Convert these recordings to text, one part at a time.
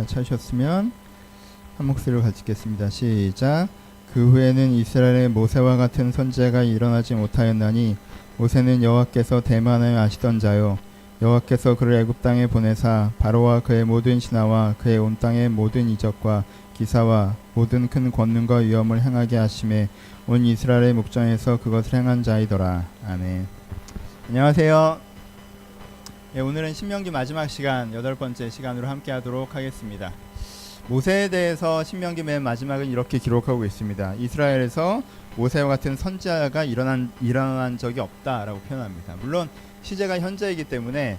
다 찾으셨으면 한 목소리로 같이 읽겠습니다. 시작. 그 후에는 이스라엘의 모세와 같은 선지자가 일어나지 못하였나니 모세는 여호와께서 대만하여 아시던 자요 여호와께서 그를 애굽 땅에 보내사 바로와 그의 모든 신하와 그의 온 땅의 모든 이적과 기사와 모든 큰 권능과 위엄을 행하게 하심에 온 이스라엘의 목전에서 그것을 행한 자이더라. 아멘. 안녕하세요. 오늘은 신명기 마지막 시간 8번째 시간으로 함께 하도록 하겠습니다. 모세에 대해서 신명기 맨 마지막은 이렇게 기록하고 있습니다. 이스라엘에서 모세와 같은 선지자가 일어난 적이 없다라고 표현합니다. 물론 시제가 현재이기 때문에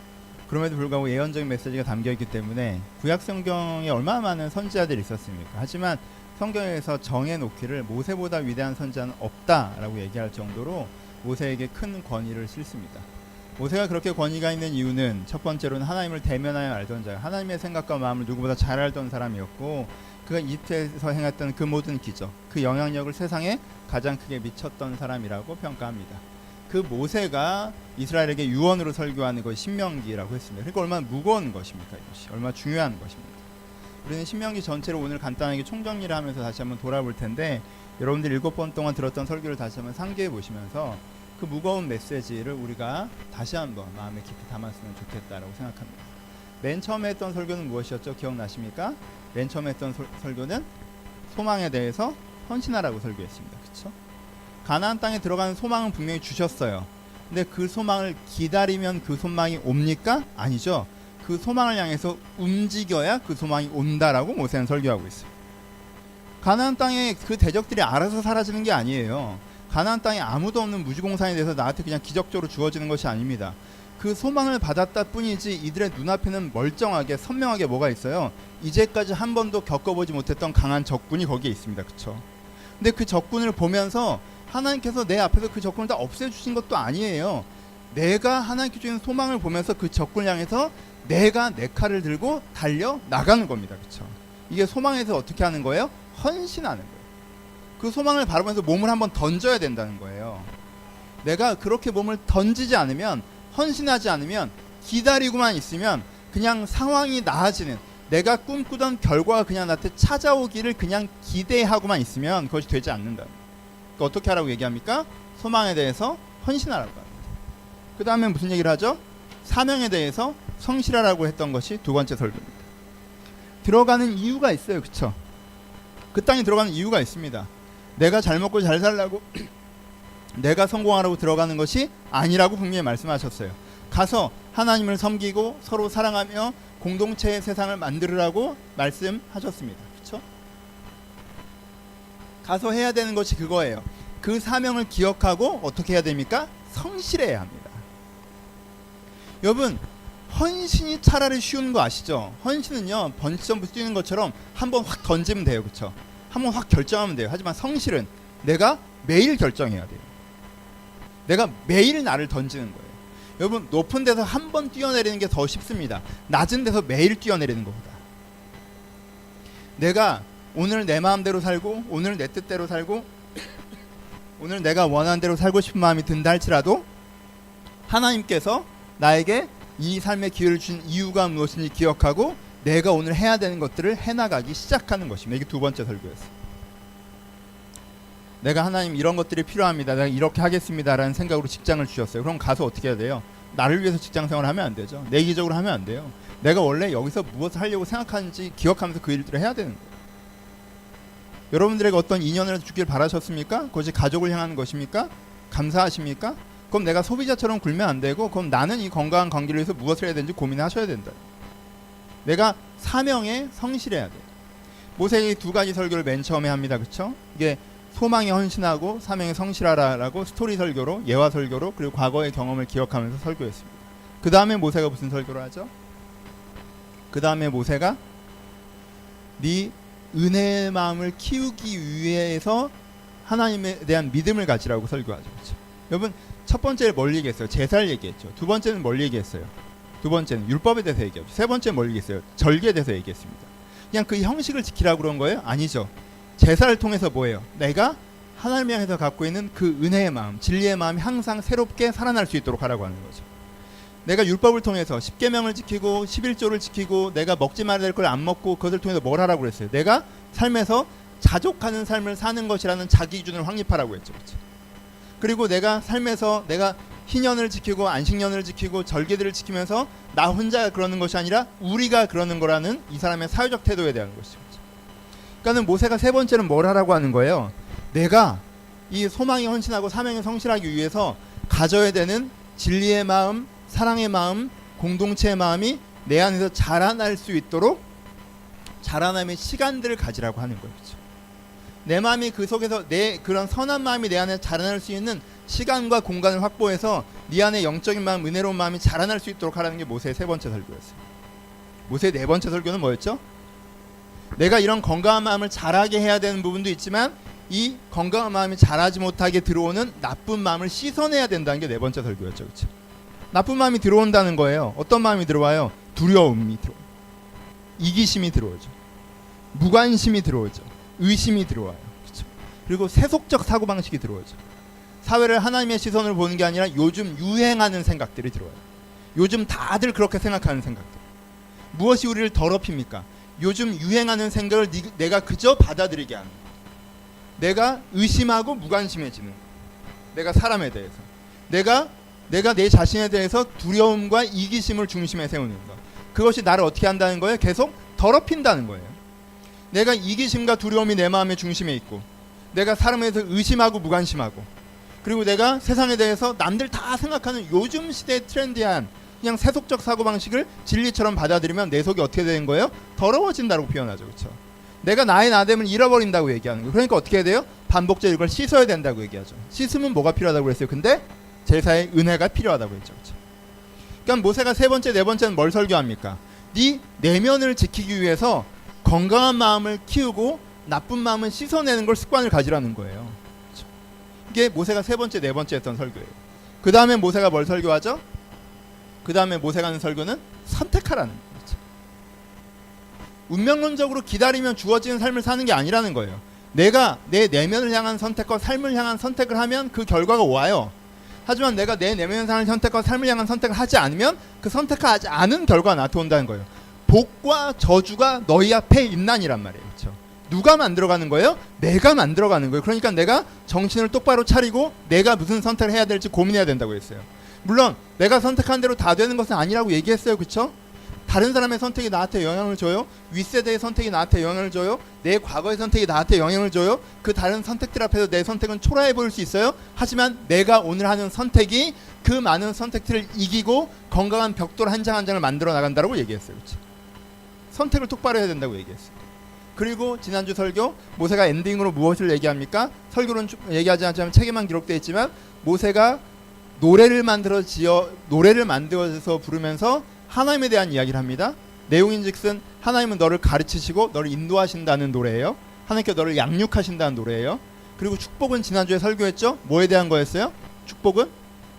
그럼에도 불구하고 예언적인 메시지가 담겨있기 때문에 구약 성경에 얼마나 많은 선지자들이 있었습니까? 하지만 성경에서 정해놓기를 모세보다 위대한 선지자는 없다라고 얘기할 정도로 모세에게 큰 권위를 싣습니다. 모세가 그렇게 권위가 있는 이유는 첫 번째로는 하나님을 대면하여 알던 자, 하나님의 생각과 마음을 누구보다 잘 알던 사람이었고 그가 이집트에서 행했던 그 모든 기적, 그 영향력을 세상에 가장 크게 미쳤던 사람이라고 평가합니다. 그 모세가 이스라엘에게 유언으로 설교하는 것이 신명기라고 했습니다. 그러니까 얼마나 무거운 것입니까? 이것이 얼마나 중요한 것입니다. 우리는 신명기 전체를 오늘 간단하게 총정리를 하면서 다시 한번 돌아볼 텐데 여러분들 7번 동안 들었던 설교를 다시 한번 상기해 보시면서 그 무거운 메시지를 우리가 다시 한번 마음에 깊이 담았으면 좋겠다라고 생각합니다. 맨 처음에 했던 설교는 무엇이었죠? 기억나십니까? 맨 처음에 했던 설교는 소망에 대해서 헌신하라고 설교했습니다. 그렇죠? 가나안 땅에 들어가는 소망은 분명히 주셨어요. 근데 그 소망을 기다리면 그 소망이 옵니까? 아니죠. 그 소망을 향해서 움직여야 그 소망이 온다라고 모세는 설교하고 있어요. 가나안 땅에 그 대적들이 알아서 사라지는 게 아니에요. 가나안 땅에 아무도 없는 무지공산에 대해서 나한테 그냥 기적적으로 주어지는 것이 아닙니다. 그 소망을 받았다 뿐이지 이들의 눈앞에는 멀쩡하게 선명하게 뭐가 있어요? 이제까지 한 번도 겪어보지 못했던 강한 적군이 거기에 있습니다. 그렇죠? 근데 그 적군을 보면서 하나님께서 내 앞에서 그 적군을 다 없애주신 것도 아니에요. 내가 하나님께 주는 소망을 보면서 그 적군을 향해서 내가 내 칼을 들고 달려 나가는 겁니다. 그렇죠? 이게 소망에서 어떻게 하는 거예요? 헌신하는 거예요. 그 소망을 바라보면서 몸을 한번 던져야 된다는 거예요. 내가 그렇게 몸을 던지지 않으면, 헌신하지 않으면, 기다리고만 있으면 그냥 상황이 나아지는, 내가 꿈꾸던 결과가 그냥 나한테 찾아오기를 그냥 기대하고만 있으면 그것이 되지 않는다. 그러니까 어떻게 하라고 얘기합니까? 소망에 대해서 헌신하라고 합니다. 그 다음에 무슨 얘기를 하죠? 사명에 대해서 성실하라고 했던 것이 두 번째 설교입니다. 들어가는 이유가 있어요. 그쵸? 그 땅에 들어가는 이유가 있습니다. 내가 잘 먹고 잘 살라고 내가 성공하라고 들어가는 것이 아니라고 분명히 말씀하셨어요. 가서 하나님을 섬기고 서로 사랑하며 공동체의 세상을 만들으라고 말씀하셨습니다. 그렇죠? 가서 해야 되는 것이 그거예요. 그 사명을 기억하고 어떻게 해야 됩니까? 성실해야 합니다. 여러분, 헌신이 차라리 쉬운 거 아시죠? 헌신은요, 번지점프 뛰는 것처럼 한번 확 던지면 돼요. 그렇죠? 한번 확 결정하면 돼요. 하지만 성실은 내가 매일 결정해야 돼요. 내가 매일 나를 던지는 거예요. 여러분, 높은 데서 한 번 뛰어내리는 게 더 쉽습니다. 낮은 데서 매일 뛰어내리는 것보다. 내가 오늘 내 마음대로 살고 오늘 내 뜻대로 살고 오늘 내가 원하는 대로 살고 싶은 마음이 든다 할지라도 하나님께서 나에게 이 삶의 기회를 준 이유가 무엇인지 기억하고 내가 오늘 해야 되는 것들을 해나가기 시작하는 것입니다. 이게 두 번째 설교였어요. 내가 하나님 이런 것들이 필요합니다. 내가 이렇게 하겠습니다. 라는 생각으로 직장을 주셨어요. 그럼 가서 어떻게 해야 돼요? 나를 위해서 직장 생활을 하면 안 되죠. 내 기적으로 하면 안 돼요. 내가 원래 여기서 무엇을 하려고 생각하는지 기억하면서 그 일들을 해야 되는 거예요. 여러분들에게 어떤 인연을 주길 바라셨습니까? 그것이 가족을 향하는 것입니까? 감사하십니까? 그럼 내가 소비자처럼 굴면 안 되고 그럼 나는 이 건강한 관계를 위해서 무엇을 해야 되는지 고민하셔야 된다. 내가 사명에 성실해야 돼. 모세의 두 가지 설교를 맨 처음에 합니다. 그렇죠? 이게 소망에 헌신하고 사명에 성실하라라고 스토리 설교로, 예화 설교로, 그리고 과거의 경험을 기억하면서 설교했습니다. 그 다음에 모세가 무슨 설교를 하죠? 그 다음에 모세가 네 은혜의 마음을 키우기 위해서 하나님에 대한 믿음을 가지라고 설교하죠. 그렇죠? 여러분, 첫 번째는 뭘 얘기했어요? 제사를 얘기했죠. 두 번째는 뭘 얘기했어요? 두 번째는 율법에 대해서 얘기했죠. 세 번째는 뭘 얘기했어요? 절기에 대해서 얘기했습니다. 그냥 그 형식을 지키라고 그런 거예요? 아니죠. 제사를 통해서 뭐예요? 내가 하나님을 향해서 갖고 있는 그 은혜의 마음, 진리의 마음이 항상 새롭게 살아날 수 있도록 하라고 하는 거죠. 내가 율법을 통해서 10계명을 지키고 11조를 지키고 내가 먹지 말아야 될 걸 안 먹고 그것을 통해서 뭘 하라고 그랬어요? 내가 삶에서 자족하는 삶을 사는 것이라는 자기 기준을 확립하라고 했죠. 그렇죠? 그리고 내가 삶에서 내가 희년을 지키고 안식년을 지키고 절기들을 지키면서 나 혼자 그러는 것이 아니라 우리가 그러는 거라는 이 사람의 사회적 태도에 대한 것이죠. 그렇죠? 그러니까는 모세가 세 번째는 뭘 하라고 하는 거예요? 내가 이 소망에 헌신하고 사명에 성실하기 위해서 가져야 되는 진리의 마음, 사랑의 마음, 공동체의 마음이 내 안에서 자라날 수 있도록 자라남의 시간들을 가지라고 하는 거예요. 그렇죠? 내 마음이 그 속에서 내 그런 선한 마음이 내 안에 자라날 수 있는 시간과 공간을 확보해서 네 안에 영적인 마음, 은혜로운 마음이 자라날 수 있도록 하라는 게 모세의 세 번째 설교였어요. 모세의 네 번째 설교는 뭐였죠? 내가 이런 건강한 마음을 자라게 해야 되는 부분도 있지만 이 건강한 마음이 자라지 못하게 들어오는 나쁜 마음을 씻어내야 된다는 게 네 번째 설교였죠. 그렇죠? 나쁜 마음이 들어온다는 거예요. 어떤 마음이 들어와요? 두려움이 들어와요. 이기심이 들어오죠. 무관심이 들어오죠. 의심이 들어와요. 그렇죠? 그리고 세속적 사고방식이 들어오죠. 사회를 하나님의 시선으로 보는 게 아니라 요즘 유행하는 생각들이 들어와요. 요즘 다들 그렇게 생각하는 생각들. 무엇이 우리를 더럽힙니까? 요즘 유행하는 생각을 내가 그저 받아들이게 하는 거예요. 내가 의심하고 무관심해지는 거예요. 내가 사람에 대해서. 내가 내 자신에 대해서 두려움과 이기심을 중심에 세우는 것. 그것이 나를 어떻게 한다는 거예요? 계속 더럽힌다는 거예요. 내가 이기심과 두려움이 내 마음의 중심에 있고 내가 사람에 대해서 의심하고 무관심하고 그리고 내가 세상에 대해서 남들 다 생각하는 요즘 시대의 트렌디한 그냥 세속적 사고방식을 진리처럼 받아들이면 내 속이 어떻게 되는 거예요? 더러워진다고 표현하죠. 그렇죠? 내가 나의 나됨을 잃어버린다고 얘기하는 거예요. 그러니까 어떻게 해야 돼요? 반복적으로 이걸 씻어야 된다고 얘기하죠. 씻으면 뭐가 필요하다고 그랬어요? 근데 제사의 은혜가 필요하다고 했죠. 그렇죠? 그러니까 모세가 세 번째, 네 번째는 뭘 설교합니까? 네 내면을 지키기 위해서 건강한 마음을 키우고 나쁜 마음을 씻어내는 걸 습관을 가지라는 거예요. 그렇죠? 이게 모세가 세 번째, 네 번째 했던 설교예요. 그 다음에 모세가 뭘 설교하죠? 그 다음에 모세가 하는 설교는 선택하라는 거예요. 그렇죠? 운명론적으로 기다리면 주어지는 삶을 사는 게 아니라는 거예요. 내가 내 내면을 향한 선택과 삶을 향한 선택을 하면 그 결과가 와요. 하지만 내가 내 내면을 향한 선택과 삶을 향한 선택을 하지 않으면 그 선택하지 않은 결과가 나타온다는 거예요. 복과 저주가 너희 앞에 있나니란 말이에요. 그렇죠? 누가 만들어가는 거예요? 내가 만들어가는 거예요. 그러니까 내가 정신을 똑바로 차리고 내가 무슨 선택을 해야 될지 고민해야 된다고 했어요. 물론 내가 선택한 대로 다 되는 것은 아니라고 얘기했어요. 그렇죠? 다른 사람의 선택이 나한테 영향을 줘요. 윗세대의 선택이 나한테 영향을 줘요. 내 과거의 선택이 나한테 영향을 줘요. 그 다른 선택들 앞에서 내 선택은 초라해 보일 수 있어요. 하지만 내가 오늘 하는 선택이 그 많은 선택들을 이기고 건강한 벽돌 한 장 한 장을 만들어 나간다고 얘기했어요. 그렇죠? 선택을 똑바로 해야 된다고 얘기했어요. 그리고 지난주 설교 모세가 엔딩으로 무엇을 얘기합니까? 설교는 얘기하지 않지만 책에만 기록되어 있지만 모세가 노래를 만들어서 부르면서 하나님에 대한 이야기를 합니다. 내용인즉슨 하나님은 너를 가르치시고 너를 인도하신다는 노래예요. 하나님께 너를 양육하신다는 노래예요. 그리고 축복은 지난주에 설교했죠. 뭐에 대한 거였어요? 축복은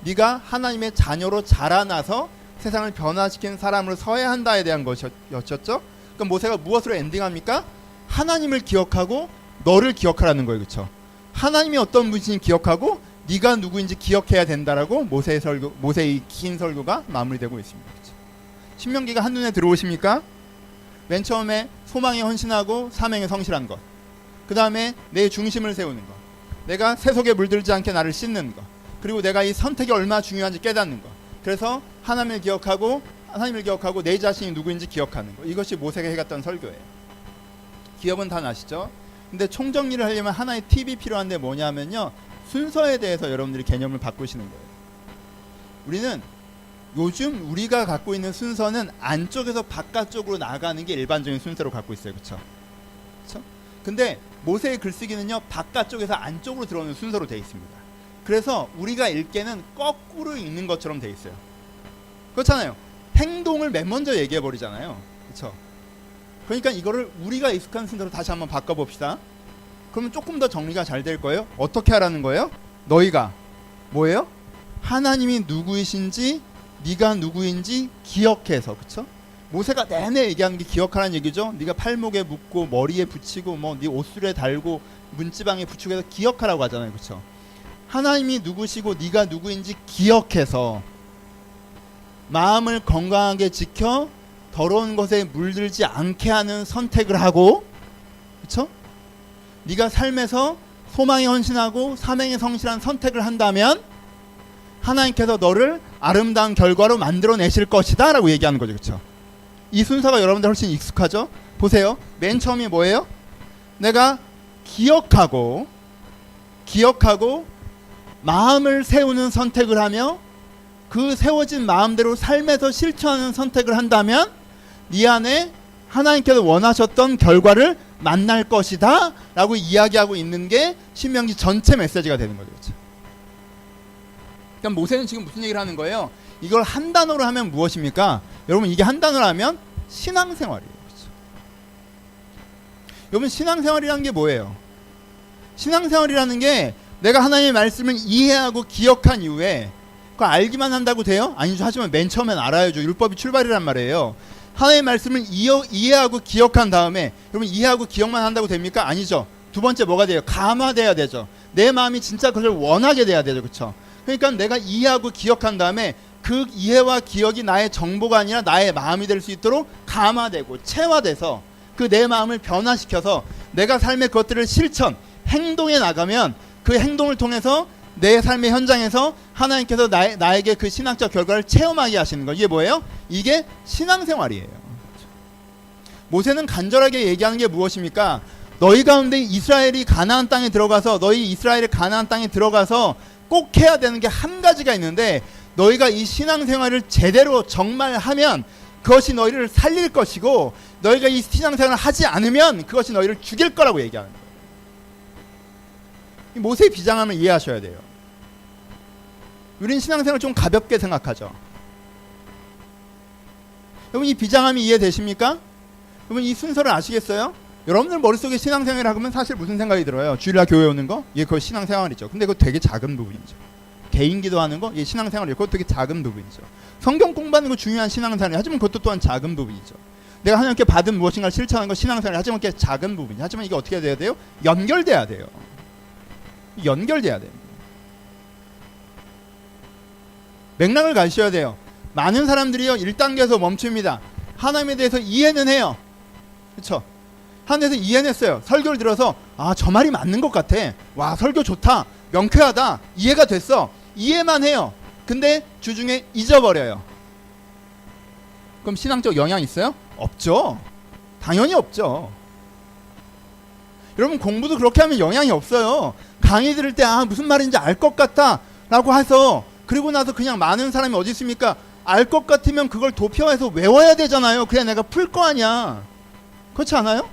네가 하나님의 자녀로 자라나서 세상을 변화시키는 사람으로 서야 한다에 대한 것이었죠. 그럼 모세가 무엇으로 엔딩합니까? 하나님을 기억하고 너를 기억하라는 거예요. 그렇죠? 하나님이 어떤 분인지 기억하고 네가 누구인지 기억해야 된다라고 모세의 긴 설교가 마무리되고 있습니다. 그렇죠? 신명기가 한눈에 들어오십니까? 맨 처음에 소망에 헌신하고 사명에 성실한 것, 그 다음에 내 중심을 세우는 것, 내가 세속에 물들지 않게 나를 씻는 것, 그리고 내가 이 선택이 얼마나 중요한지 깨닫는 것. 그래서 하나님을 기억하고 내 자신이 누구인지 기억하는 것. 이것이 모세가 해갔던 설교예요. 기억은 다 나시죠? 근데 총정리를 하려면 하나의 팁이 필요한데 뭐냐면요, 순서에 대해서 여러분들이 개념을 바꾸시는 거예요. 우리는 요즘 우리가 갖고 있는 순서는 안쪽에서 바깥쪽으로 나가는 게 일반적인 순서로 갖고 있어요. 그렇죠? 근데 모세의 글쓰기는요, 바깥쪽에서 안쪽으로 들어오는 순서로 되어 있습니다. 그래서 우리가 읽기에는 거꾸로 읽는 것처럼 되어 있어요. 그렇잖아요. 행동을 맨 먼저 얘기해 버리잖아요. 그렇죠? 그러니까 이거를 우리가 익숙한 순서로 다시 한번 바꿔봅시다. 그러면 조금 더 정리가 잘 될 거예요. 어떻게 하라는 거예요? 너희가 뭐예요? 하나님이 누구이신지 네가 누구인지 기억해서. 그렇죠? 모세가 내내 얘기하는 게 기억하라는 얘기죠. 네가 팔목에 묶고 머리에 붙이고 뭐 네 옷술에 달고 문지방에 붙이고 해서 기억하라고 하잖아요. 그렇죠? 하나님이 누구시고 네가 누구인지 기억해서 마음을 건강하게 지켜 더러운 것에 물들지 않게 하는 선택을 하고, 그렇죠? 네가 삶에서 소망에 헌신하고 사명에 성실한 선택을 한다면 하나님께서 너를 아름다운 결과로 만들어내실 것이다 라고 얘기하는 거죠. 그렇죠? 이 순서가 여러분들 훨씬 익숙하죠? 보세요. 맨 처음이 뭐예요? 내가 기억하고 마음을 세우는 선택을 하며 그 세워진 마음대로 삶에서 실천하는 선택을 한다면 네 안에 하나님께서 원하셨던 결과를 만날 것이다 라고 이야기하고 있는 게 신명기 전체 메시지가 되는 거죠. 그렇죠? 그러니까 모세는 지금 무슨 얘기를 하는 거예요? 이걸 한 단어로 하면 무엇입니까? 여러분, 이게 한 단어로 하면 신앙생활이에요. 그렇죠? 여러분, 신앙생활이라는 게 뭐예요? 신앙생활이라는 게 내가 하나님의 말씀을 이해하고 기억한 이후에 그거 알기만 한다고 돼요? 아니죠. 하지만 맨 처음엔 알아야죠. 율법이 출발이란 말이에요. 하나님의 말씀을 이해하고 기억한 다음에, 여러분, 이해하고 기억만 한다고 됩니까? 아니죠. 두 번째 뭐가 돼요? 감화돼야 되죠. 내 마음이 진짜 그것을 원하게 돼야 되죠. 그렇죠? 그러니까 내가 이해하고 기억한 다음에 그 이해와 기억이 나의 정보가 아니라 나의 마음이 될 수 있도록 감화되고 체화돼서 그 내 마음을 변화시켜서 내가 삶의 것들을 실천, 행동에 나가면 그 행동을 통해서 내 삶의 현장에서 하나님께서 나에게 그 신학적 결과를 체험하게 하시는 거. 이게 뭐예요? 이게 신앙생활이에요. 모세는 간절하게 얘기하는 게 무엇입니까? 너희 가운데 이스라엘이 가나안 땅에 들어가서, 너희 이스라엘이 가나안 땅에 들어가서 꼭 해야 되는 게 한 가지가 있는데, 너희가 이 신앙생활을 제대로 정말 하면 그것이 너희를 살릴 것이고, 너희가 이 신앙생활을 하지 않으면 그것이 너희를 죽일 거라고 얘기하는 거예요. 모세의 비장함을 이해하셔야 돼요. 우리는 신앙생활을 좀 가볍게 생각하죠. 여러분, 이 비장함이 이해되십니까? 여러분, 이 순서를 아시겠어요? 여러분들 머릿속에 신앙생활을 하면 사실 무슨 생각이 들어요? 주일날 교회 오는 거? 예, 그거 신앙생활이죠. 근데 그거 되게 작은 부분이죠. 개인 기도하는 거? 예, 신앙생활이죠. 그것도 되게 작은 부분이죠. 성경 공부하는 거 중요한 신앙생활이, 하지만 그것도 또한 작은 부분이죠. 내가 하나님께 받은 무엇인가를 실천하는 거 신앙생활이, 하지만 그게 작은 부분이죠. 하지만 이게 어떻게 돼야 돼요? 연결돼야 돼요. 연결돼야 돼요. 맥락을 가셔야 돼요. 많은 사람들이요 1단계에서 멈춥니다. 하나님에 대해서 이해는 해요. 그렇죠? 하나님에 대해서 이해는 했어요. 설교를 들어서 저 말이 맞는 것 같아. 와, 설교 좋다. 명쾌하다. 이해가 됐어. 이해만 해요. 근데 주중에 잊어버려요. 그럼 신앙적 영향 있어요? 없죠. 당연히 없죠. 여러분, 공부도 그렇게 하면 영향이 없어요. 강의 들을 때 무슨 말인지 알 것 같다 라고 해서, 그리고 나서 그냥 많은 사람이 어디 있습니까? 알 것 같으면 그걸 도표해서 외워야 되잖아요. 그래야 내가 풀 거 아니야. 그렇지 않아요?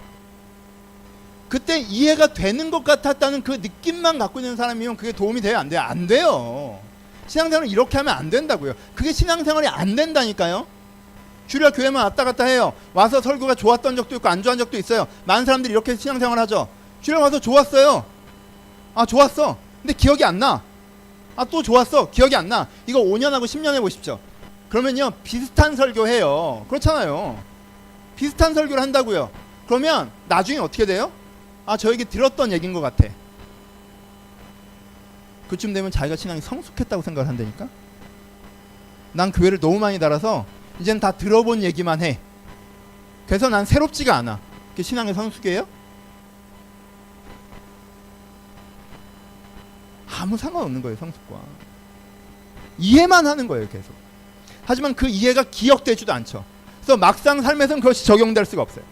그때 이해가 되는 것 같았다는 그 느낌만 갖고 있는 사람이면 그게 도움이 돼요? 안 돼요? 안 돼요. 신앙생활은 이렇게 하면 안 된다고요. 그게 신앙생활이 안 된다니까요. 주일날 교회만 왔다 갔다 해요. 와서 설교가 좋았던 적도 있고 안 좋은 적도 있어요. 많은 사람들이 이렇게 신앙생활 하죠. 주일날 와서 좋았어요. 좋았어. 근데 기억이 안 나. 또 좋았어. 기억이 안 나. 이거 5년 하고 10년 해보십시오. 그러면요 비슷한 설교 해요. 그렇잖아요. 비슷한 설교를 한다고요. 그러면 나중에 어떻게 돼요? 저 얘기 들었던 얘기인 것 같아. 그쯤 되면 자기가 신앙이 성숙했다고 생각을 한다니까. 난 교회를 너무 많이 달아서 이제는 다 들어본 얘기만 해. 그래서 난 새롭지가 않아. 그게 신앙의 성숙이에요? 아무 상관없는 거예요. 성숙과 이해만 하는 거예요. 계속. 하지만 그 이해가 기억되지도 않죠. 그래서 막상 삶에서는 그것이 적용될 수가 없어요.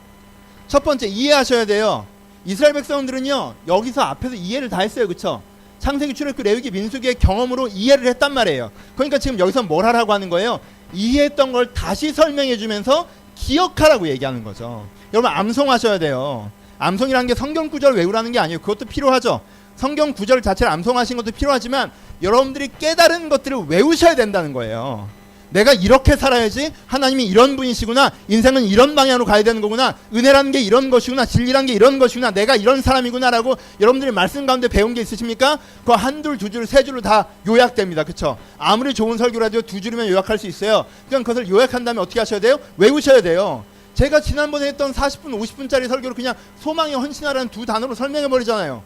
첫 번째, 이해하셔야 돼요. 이스라엘 백성들은요 여기서 앞에서 이해를 다 했어요. 그쵸? 창세기, 출애굽기, 레위기, 민수기의 경험으로 이해를 했단 말이에요. 그러니까 지금 여기서 뭘 하라고 하는 거예요? 이해했던 걸 다시 설명해 주면서 기억하라고 얘기하는 거죠. 여러분, 암송하셔야 돼요. 암송이라는 게 성경 구절을 외우라는 게 아니에요. 그것도 필요하죠. 성경 구절 자체를 암송하신 것도 필요하지만 여러분들이 깨달은 것들을 외우셔야 된다는 거예요. 내가 이렇게 살아야지, 하나님이 이런 분이시구나, 인생은 이런 방향으로 가야 되는 거구나, 은혜라는 게 이런 것이구나, 진리라는 게 이런 것이구나, 내가 이런 사람이구나 라고 여러분들이 말씀 가운데 배운 게 있으십니까? 그거 한 줄, 두 줄, 세 줄로 다 요약됩니다. 그쵸? 아무리 좋은 설교라도 두 줄이면 요약할 수 있어요. 그러니까 그것을 요약한 다음에 어떻게 하셔야 돼요? 외우셔야 돼요. 제가 지난번에 했던 40분, 50분짜리 설교를 그냥 소망에 헌신하라는 두 단어로 설명해 버리잖아요.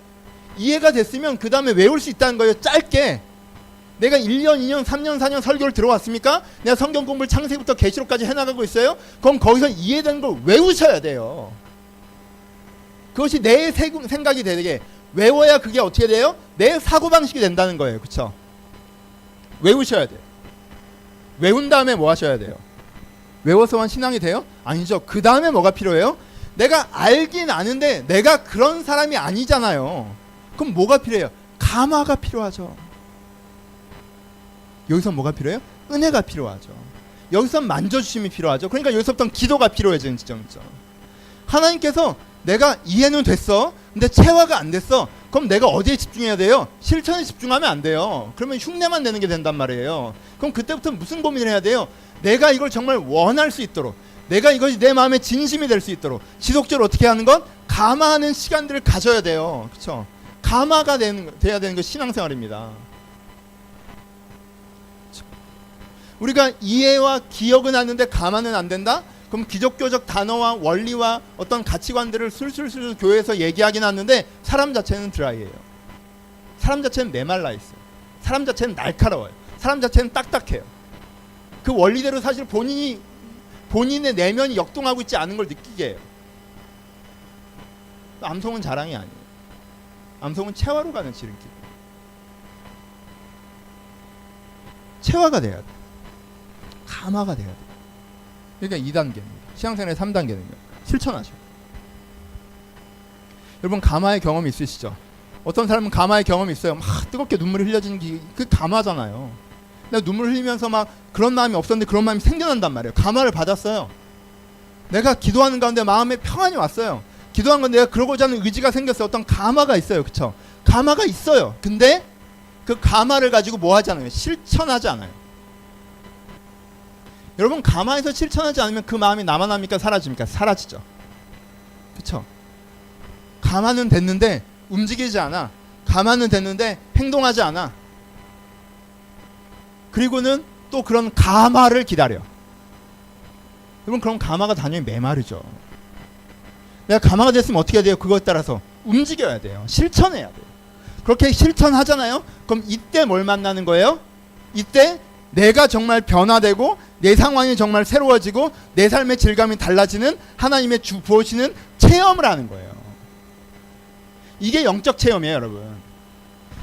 이해가 됐으면 그 다음에 외울 수 있다는 거예요. 짧게. 내가 1년, 2년, 3년, 4년 설교를 들어왔습니까? 내가 성경 공부를 창세기부터 계시록까지 해나가고 있어요? 그럼 거기서 이해되는 걸 외우셔야 돼요. 그것이 내 생각이 되게 외워야 그게 어떻게 돼요? 내 사고방식이 된다는 거예요. 그쵸? 외우셔야 돼요. 외운 다음에 뭐 하셔야 돼요? 외워서만 신앙이 돼요? 아니죠. 그 다음에 뭐가 필요해요? 내가 알긴 아는데 내가 그런 사람이 아니잖아요. 그럼 뭐가 필요해요? 감화가 필요하죠. 여기서 뭐가 필요해요? 은혜가 필요하죠. 여기서 만져주심이 필요하죠. 그러니까 여기서부터 기도가 필요해지는 지점이죠. 하나님께서 내가 이해는 됐어. 근데 체화가 안 됐어. 그럼 내가 어디에 집중해야 돼요? 실천에 집중하면 안 돼요. 그러면 흉내만 내는 게 된단 말이에요. 그럼 그때부터 무슨 고민을 해야 돼요? 내가 이걸 정말 원할 수 있도록, 내가 이것이 내 마음의 진심이 될 수 있도록 지속적으로 어떻게 하는 건? 감화하는 시간들을 가져야 돼요. 그렇죠? 감화가 돼야 되는 게 신앙생활입니다. 우리가 이해와 기억은 하는데 감화는 안 된다? 그럼 기독교적 단어와 원리와 어떤 가치관들을 술술술 교회에서 얘기하긴 하는데 사람 자체는 드라이해요. 사람 자체는 메말라 있어요. 사람 자체는 날카로워요. 사람 자체는 딱딱해요. 그 원리대로 사실 본인의 내면이 역동하고 있지 않은 걸 느끼게 해요. 암송은 자랑이 아니에요. 암송은 체화로 가는 지름길. 체화가 돼야 돼. 감화가 돼야 돼. 그러니까 2단계입니다. 신앙생활의 3단계는요. 실천하죠. 여러분 감화의 경험이 있으시죠? 어떤 사람은 감화의 경험이 있어요. 막 뜨겁게 눈물이 흘려지는 게 그 감화잖아요. 내가 눈물 흘리면서 막 그런 마음이 없었는데 그런 마음이 생겨난단 말이에요. 감화를 받았어요. 내가 기도하는 가운데 마음에 평안이 왔어요. 기도한 건 내가 그러고자 하는 의지가 생겼어요. 어떤 감화가 있어요. 그쵸? 감화가 있어요. 근데 그 감화를 가지고 뭐 하지 않아요? 실천하지 않아요. 여러분 감화에서 실천하지 않으면 그 마음이 남아납니까? 사라집니까? 사라지죠. 그쵸? 감화는 됐는데 움직이지 않아. 감화는 됐는데 행동하지 않아. 그리고는 또 그런 감화를 기다려. 여러분 그럼 감화가 당연히 메마르죠. 내가 감화가 됐으면 어떻게 해야 돼요? 그거에 따라서 움직여야 돼요. 실천해야 돼요. 그렇게 실천하잖아요. 그럼 이때 뭘 만나는 거예요? 이때 내가 정말 변화되고 내 상황이 정말 새로워지고 내 삶의 질감이 달라지는 하나님의 부어주시는 체험을 하는 거예요. 이게 영적 체험이에요, 여러분.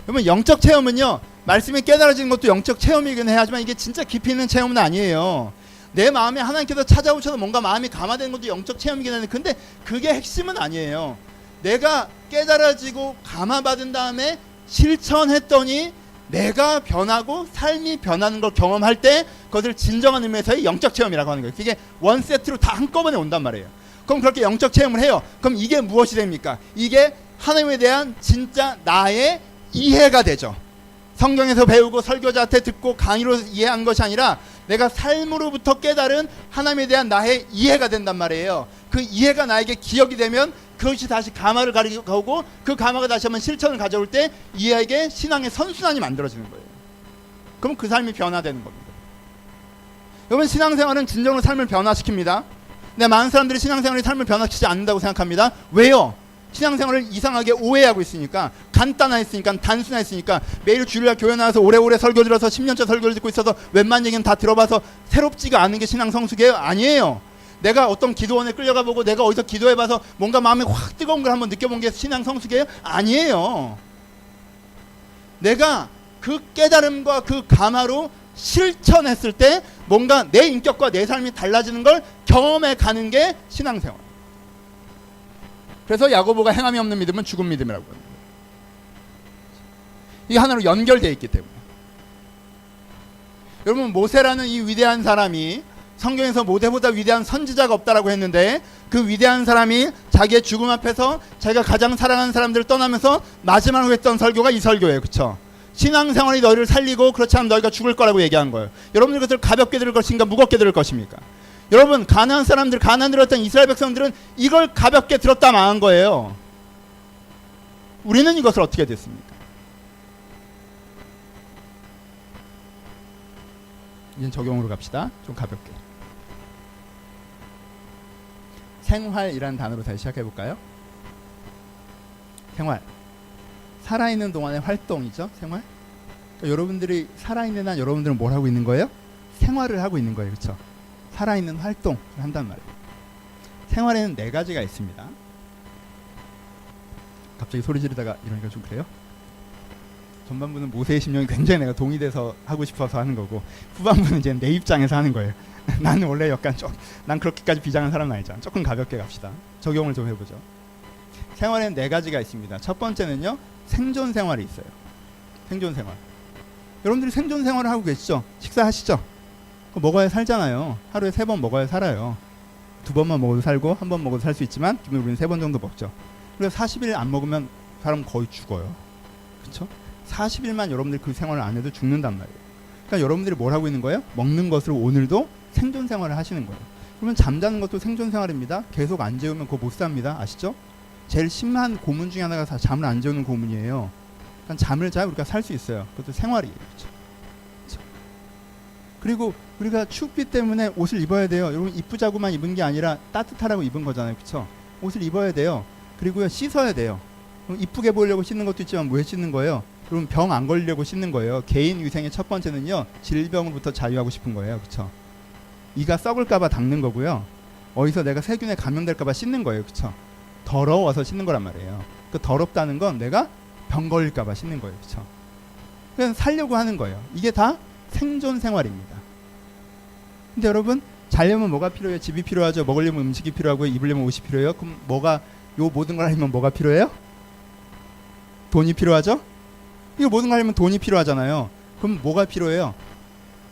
여러분 영적 체험은요. 말씀이 깨달아지는 것도 영적 체험이긴 해야 하지만 이게 진짜 깊이 있는 체험은 아니에요. 내 마음에 하나님께서 찾아오셔서 뭔가 마음이 감화되는 것도 영적 체험이긴 하는데 근데 그게 핵심은 아니에요. 내가 깨달아지고 감화받은 다음에 실천했더니 내가 변하고 삶이 변하는 걸 경험할 때 그것을 진정한 의미에서의 영적 체험이라고 하는 거예요. 이게 원 세트로 다 한꺼번에 온단 말이에요. 그럼 그렇게 영적 체험을 해요. 그럼 이게 무엇이 됩니까? 이게 하나님에 대한 진짜 나의 이해가 되죠. 성경에서 배우고 설교자한테 듣고 강의로 이해한 것이 아니라 내가 삶으로부터 깨달은 하나님에 대한 나의 이해가 된단 말이에요. 그 이해가 나에게 기억이 되면 그것이 다시 감화를 가져오고 그 감화가 다시 한번 실천을 가져올 때 이에게 신앙의 선순환이 만들어지는 거예요. 그럼 그 삶이 변화되는 겁니다. 여러분 신앙생활은 진정으로 삶을 변화시킵니다. 근데 많은 사람들이 신앙생활이 삶을 변화시키지 않는다고 생각합니다. 왜요? 신앙생활을 이상하게 오해하고 있으니까 간단했으니까 단순했으니까 매일 주일날 교회 나와서 오래오래 설교 들어서 10년째 설교를 듣고 있어서 웬만한 얘기는 다 들어봐서 새롭지가 않은 게 신앙 성숙이에요? 아니에요. 내가 어떤 기도원에 끌려가 보고 내가 어디서 기도해봐서 뭔가 마음에 확 뜨거운 걸 한번 느껴본 게 신앙 성숙이에요? 아니에요. 내가 그 깨달음과 그 감화로 실천했을 때 뭔가 내 인격과 내 삶이 달라지는 걸 경험해 가는 게 신앙생활. 그래서 야고보가 행함이 없는 믿음은 죽은 믿음이라고 합니다. 이게 하나로 연결되어 있기 때문에. 여러분 모세라는 이 위대한 사람이 성경에서 모세보다 위대한 선지자가 없다라고 했는데 그 위대한 사람이 자기의 죽음 앞에서 자기가 가장 사랑하는 사람들을 떠나면서 마지막으로 했던 설교가 이 설교예요. 그렇죠? 신앙생활이 너희를 살리고 그렇지 않으면 너희가 죽을 거라고 얘기한 거예요. 여러분들 그것을 가볍게 들을 것인가 무겁게 들을 것입니까? 여러분 가나안 사람들 가나안 들었던 이스라엘 백성들은 이걸 가볍게 들었다 망한 거예요. 우리는 이것을 어떻게 됐습니까? 이제 적용으로 갑시다. 좀 가볍게. 생활이라는 단어로 다시 시작해 볼까요? 생활. 살아있는 동안의 활동이죠. 생활. 그러니까 여러분들이 살아있는 한 여러분들은 뭘 하고 있는 거예요? 생활을 하고 있는 거예요. 그렇죠? 살아있는 활동을 한단 말이에요. 생활에는 4가지가 있습니다. 갑자기 소리 지르다가 이러니까 좀 그래요? 전반부는 모세의 심령이 굉장히 내가 동의돼서 하고 싶어서 하는 거고, 후반부는 이제 내 입장에서 하는 거예요. 나는 원래 약간 난 그렇게까지 비장한 사람은 아니잖아. 조금 가볍게 갑시다. 적용을 좀 해보죠. 생활에는 4가지가 있습니다. 첫 번째는요, 생존 생활이 있어요. 생존 생활. 여러분들이 생존 생활을 하고 계시죠? 식사하시죠? 먹어야 살잖아요. 하루에 3번 먹어야 살아요. 2번만 먹어도 살고 1번 먹어도 살 수 있지만 기본 우리는 3번 정도 먹죠. 그래서 40일 안 먹으면 사람 거의 죽어요. 그렇죠? 40일만 여러분들 그 생활을 안 해도 죽는단 말이에요. 그러니까 여러분들이 뭘 하고 있는 거예요? 먹는 것으로 오늘도 생존 생활을 하시는 거예요. 그러면 잠자는 것도 생존 생활입니다. 계속 안 재우면 그거 못 삽니다. 아시죠? 제일 심한 고문 중에 하나가 잠을 안 재우는 고문이에요. 그러니까 잠을 자야 우리가 살 수 있어요. 그것도 생활이에요. 그렇죠? 그렇죠? 그리고 우리가 추웠기 때문에 옷을 입어야 돼요. 여러분 이쁘자고만 입은 게 아니라 따뜻하라고 입은 거잖아요. 그렇죠? 옷을 입어야 돼요. 그리고요 씻어야 돼요. 이쁘게 보이려고 씻는 것도 있지만 왜 씻는 거예요? 그럼 병 안 걸리려고 씻는 거예요. 개인 위생의 첫 번째는요, 질병으로부터 자유하고 싶은 거예요. 그렇죠? 이가 썩을까봐 닦는 거고요. 어디서 내가 세균에 감염될까봐 씻는 거예요. 그렇죠? 더러워서 씻는 거란 말이에요. 그 더럽다는 건 내가 병 걸릴까봐 씻는 거예요. 그렇죠? 그냥 살려고 하는 거예요. 이게 다 생존 생활입니다. 근데 여러분 자려면 뭐가 필요해요? 집이 필요하죠. 먹으려면 음식이 필요하고 입으려면 옷이 필요해요. 그럼 뭐가 요 모든 걸 하려면 뭐가 필요해요? 돈이 필요하죠? 이거 모든 걸 하려면 돈이 필요하잖아요. 그럼 뭐가 필요해요?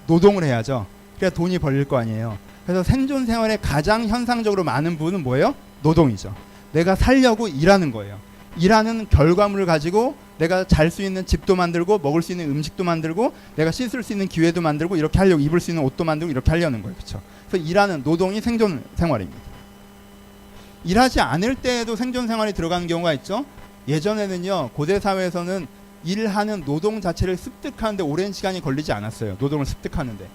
노동을 해야죠. 그래야 돈이 벌릴 거 아니에요. 그래서 생존 생활에 가장 현상적으로 많은 부분은 뭐예요? 노동이죠. 내가 살려고 일하는 거예요. 일하는 결과물을 가지고 내가 잘 수 있는 집도 만들고 먹을 수 있는 음식도 만들고 내가 씻을 수 있는 기회도 만들고 이렇게 하려고 입을 수 있는 옷도 만들고 이렇게 하려는 거예요. 그렇죠? 그래서 일하는 노동이 생존 생활입니다. 일하지 않을 때에도 생존 생활이 들어가는 경우가 있죠. 예전에는요, 고대 사회에서는 일하는 노동 자체를 습득하는데 오랜 시간이 걸리지 않았어요. 노동을 습득하는데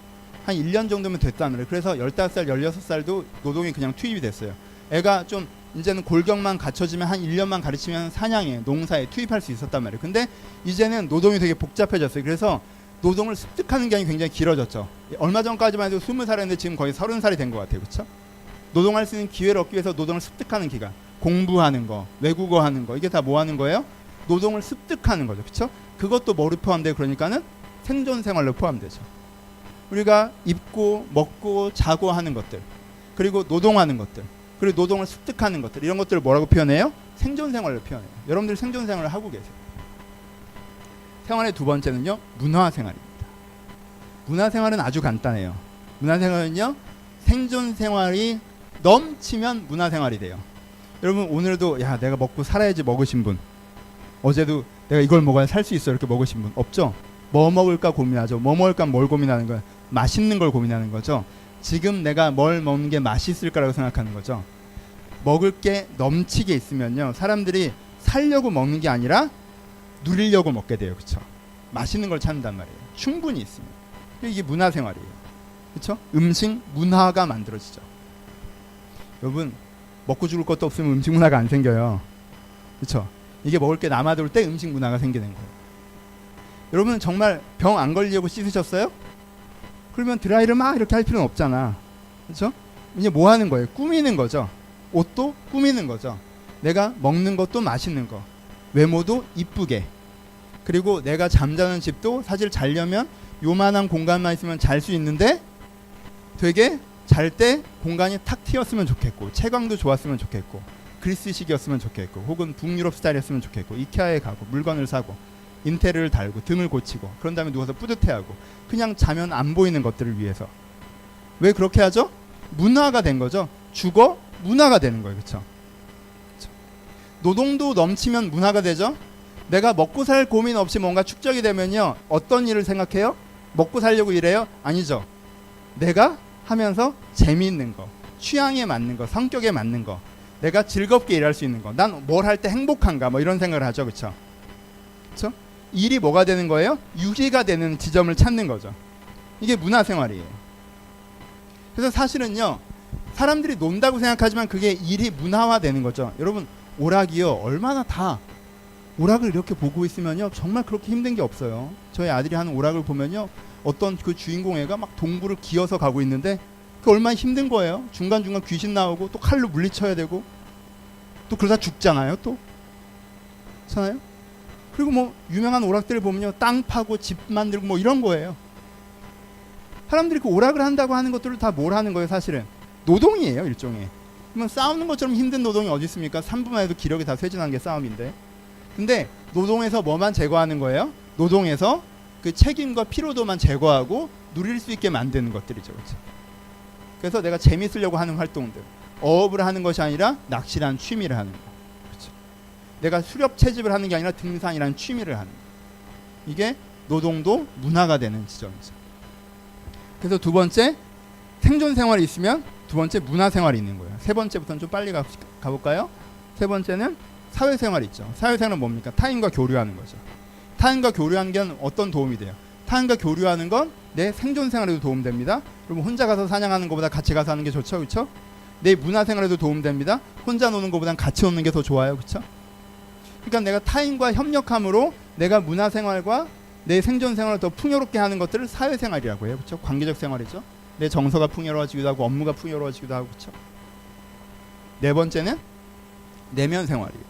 한 1년 정도면 됐다는 거예요. 그래서 15살, 16살도 노동이 그냥 투입이 됐어요. 애가 좀 이제는 골격만 갖춰지면 한 1년만 가르치면 사냥에, 농사에 투입할 수 있었단 말이에요. 근데 이제는 노동이 되게 복잡해졌어요. 그래서 노동을 습득하는 기간이 굉장히 길어졌죠. 얼마 전까지만 해도 20살이었는데 지금 거의 30살이 된 것 같아요. 그렇죠? 노동할 수 있는 기회를 얻기 위해서 노동을 습득하는 기간, 공부하는 거, 외국어 하는 거, 이게 다 뭐 하는 거예요? 노동을 습득하는 거죠. 그렇죠? 그것도 뭐로 포함돼요? 그러니까는 생존 생활로 포함되죠. 우리가 입고 먹고 자고 하는 것들, 그리고 노동하는 것들, 그리고 노동을 습득하는 것들, 이런 것들을 뭐라고 표현해요? 생존 생활로 표현해요. 여러분들 생존 생활을 하고 계세요. 생활의 두 번째는요, 문화 생활입니다. 문화 생활은 아주 간단해요. 문화 생활은요, 생존 생활이 넘치면 문화 생활이 돼요. 여러분 오늘도 야 내가 먹고 살아야지 먹으신 분, 어제도 내가 이걸 먹어야 살 수 있어 이렇게 먹으신 분 없죠? 뭐 먹을까 고민하죠. 뭐 먹을까 뭘 고민하는 거예요? 맛있는 걸 고민하는 거죠. 지금 내가 뭘 먹는 게 맛있을까라고 생각하는 거죠. 먹을 게 넘치게 있으면요, 사람들이 살려고 먹는 게 아니라 누리려고 먹게 돼요. 그렇죠? 맛있는 걸 찾는단 말이에요. 충분히 있으면. 이게 문화 생활이에요. 그렇죠? 음식 문화가 만들어지죠. 여러분 먹고 죽을 것도 없으면 음식 문화가 안 생겨요. 그렇죠? 이게 먹을 게 남아돌 때 음식 문화가 생기는 거예요. 여러분 정말 병 안 걸리려고 씻으셨어요? 그러면 드라이를 막 이렇게 할 필요는 없잖아. 그렇죠? 이제 뭐 하는 거예요? 꾸미는 거죠. 옷도 꾸미는 거죠. 내가 먹는 것도 맛있는 거, 외모도 이쁘게, 그리고 내가 잠자는 집도 사실 자려면 요만한 공간만 있으면 잘 수 있는데 되게 잘 때 공간이 탁 트였으면 좋겠고, 채광도 좋았으면 좋겠고, 그리스식이었으면 좋겠고, 혹은 북유럽 스타일이었으면 좋겠고, 이케아에 가고 물건을 사고 인테리어를 달고 등을 고치고 그런 다음에 누워서 뿌듯해하고, 그냥 자면 안 보이는 것들을 위해서. 왜 그렇게 하죠? 문화가 된 거죠. 주거 문화가 되는 거예요. 그렇죠? 노동도 넘치면 문화가 되죠. 내가 먹고 살 고민 없이 뭔가 축적이 되면요, 어떤 일을 생각해요? 먹고 살려고 일해요? 아니죠. 내가 하면서 재미있는 거, 취향에 맞는 거, 성격에 맞는 거, 내가 즐겁게 일할 수 있는 거, 난 뭘 할 때 행복한가, 뭐 이런 생각을 하죠. 그렇죠? 그렇죠? 일이 뭐가 되는 거예요? 유희가 되는 지점을 찾는 거죠. 이게 문화생활이에요. 그래서 사실은요, 사람들이 논다고 생각하지만 그게 일이 문화화되는 거죠. 여러분 오락이요, 얼마나 다 오락을 이렇게 보고 있으면요 정말 그렇게 힘든 게 없어요. 저희 아들이 하는 오락을 보면요, 어떤 그 주인공 애가 막 동굴을 기어서 가고 있는데 그 얼마나 힘든 거예요. 중간중간 귀신 나오고 또 칼로 물리쳐야 되고 또 그러다 죽잖아요. 또 그렇잖아요. 그리고 뭐 유명한 오락들을 보면요, 땅 파고 집 만들고 뭐 이런 거예요. 사람들이 그 오락을 한다고 하는 것들을 다 뭘 하는 거예요? 사실은 노동이에요, 일종의. 그러면 싸우는 것처럼 힘든 노동이 어디 있습니까? 3분만 해도 기력이 다 쇠진한 게 싸움인데. 근데 노동에서 뭐만 제거하는 거예요? 노동에서 그 책임과 피로도만 제거하고 누릴 수 있게 만드는 것들이죠. 그렇죠? 그래서 내가 재밌으려고 하는 활동들, 어업을 하는 것이 아니라 낚시라는 취미를 하는 거. 그렇죠? 내가 수렵 채집을 하는 게 아니라 등산이라는 취미를 하는 거. 이게 노동도 문화가 되는 지점이죠. 그래서 두 번째, 생존 생활이 있으면 두 번째 문화 생활이 있는 거예요. 세 번째부터는 좀 빨리 가볼까요? 세 번째는 사회생활이 있죠. 사회생활은 뭡니까? 타인과 교류하는 거죠. 타인과 교류하는 게 어떤 도움이 돼요? 타인과 교류하는 건 내 생존 생활에도 도움됩니다. 그러면 혼자 가서 사냥하는 것보다 같이 가서 하는 게 좋죠, 그렇죠? 내 문화 생활에도 도움됩니다. 혼자 노는 것보단 같이 노는 게 더 좋아요, 그렇죠? 그러니까 내가 타인과 협력함으로 내가 문화 생활과 내 생존 생활을 더 풍요롭게 하는 것들을 사회생활이라고 해요, 그렇죠? 관계적 생활이죠. 내 정서가 풍요로워지기도 하고 업무가 풍요로워지기도 하고, 그렇죠? 네 번째는 내면 생활이에요.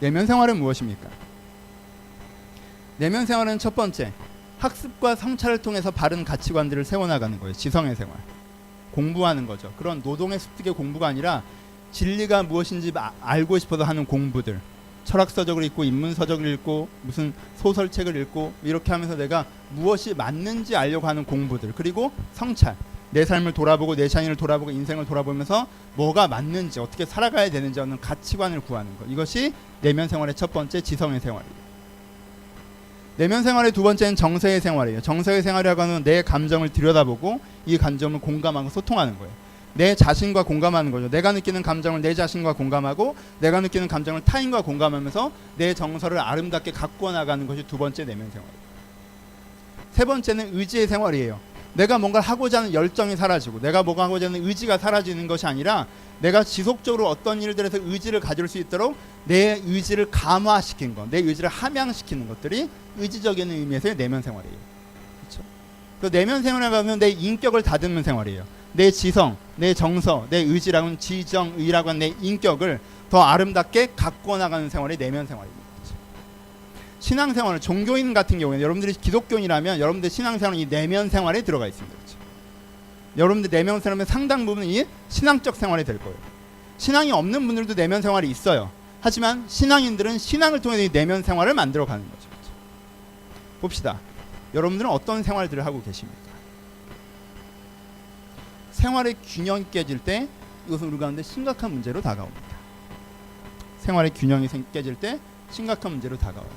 내면 생활은 무엇입니까? 내면 생활은 첫 번째, 학습과 성찰을 통해서 바른 가치관들을 세워나가는 거예요. 지성의 생활. 공부하는 거죠. 그런 노동의 습득의 공부가 아니라 진리가 무엇인지 알고 싶어서 하는 공부들. 철학서적을 읽고 인문서적을 읽고 무슨 소설책을 읽고 이렇게 하면서 내가 무엇이 맞는지 알려고 하는 공부들. 그리고 성찰. 내 삶을 돌아보고 내 자신을 돌아보고 인생을 돌아보면서 뭐가 맞는지 어떻게 살아가야 되는지 하는 가치관을 구하는 것. 이것이 내면 생활의 첫 번째 지성의 생활이에요. 내면 생활의 두 번째는 정서의 생활이에요. 정서의 생활이라고 하는 내 감정을 들여다보고 이 감정을 공감하고 소통하는 거예요. 내 자신과 공감하는 거죠. 내가 느끼는 감정을 내 자신과 공감하고 내가 느끼는 감정을 타인과 공감하면서 내 정서를 아름답게 가꾸어 나가는 것이 두 번째 내면 생활이에요. 세 번째는 의지의 생활이에요. 내가 뭔가를 하고자 하는 열정이 사라지고 내가 뭐가 하고자 하는 의지가 사라지는 것이 아니라 내가 지속적으로 어떤 일들에서 의지를 가질 수 있도록 내 의지를 감화시킨 것, 내 의지를 함양시키는 것들이 의지적인 의미에서의 내면 생활이에요. 그렇죠? 그 내면 생활이라고 하면 내 인격을 다듬는 생활이에요. 내 지성, 내 정서, 내 의지라고 하는 지정의라고 하는 내 인격을 더 아름답게 가꾸어 나가는 생활이 내면 생활입니다. 그렇죠? 신앙생활, 종교인 같은 경우에는 여러분들이 기독교인이라면 여러분들 신앙생활은 이 내면 생활에 들어가 있습니다. 그렇죠? 여러분들 내면 생활은 상당 부분 이 신앙적 생활이 될 거예요. 신앙이 없는 분들도 내면 생활이 있어요. 하지만 신앙인들은 신앙을 통해 이 내면 생활을 만들어가는 거죠. 그렇죠? 봅시다. 여러분들은 어떤 생활들을 하고 계십니까? 생활의 균형이 깨질 때 이것은 우리 가운데 심각한 문제로 다가옵니다. 생활의 균형이 깨질 때 심각한 문제로 다가와요.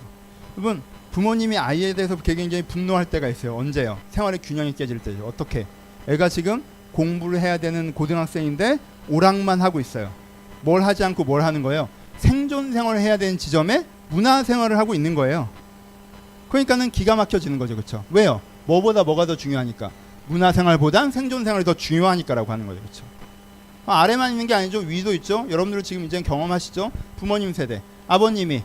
여러분, 부모님이 아이에 대해서 굉장히 분노할 때가 있어요. 언제요? 생활의 균형이 깨질 때죠. 어떻게? 애가 지금 공부를 해야 되는 고등학생인데 오락만 하고 있어요. 뭘 하지 않고 뭘 하는 거예요? 생존 생활을 해야 되는 지점에 문화 생활을 하고 있는 거예요. 그러니까는 기가 막혀지는 거죠. 그렇죠? 왜요? 뭐보다 뭐가 더 중요하니까. 문화 생활보단 생존 생활이 더 중요하니까라고 하는 거죠. 그렇죠? 아래만 있는 게 아니죠. 위도 있죠. 여러분들 지금 이제 경험하시죠. 부모님 세대. 아버님이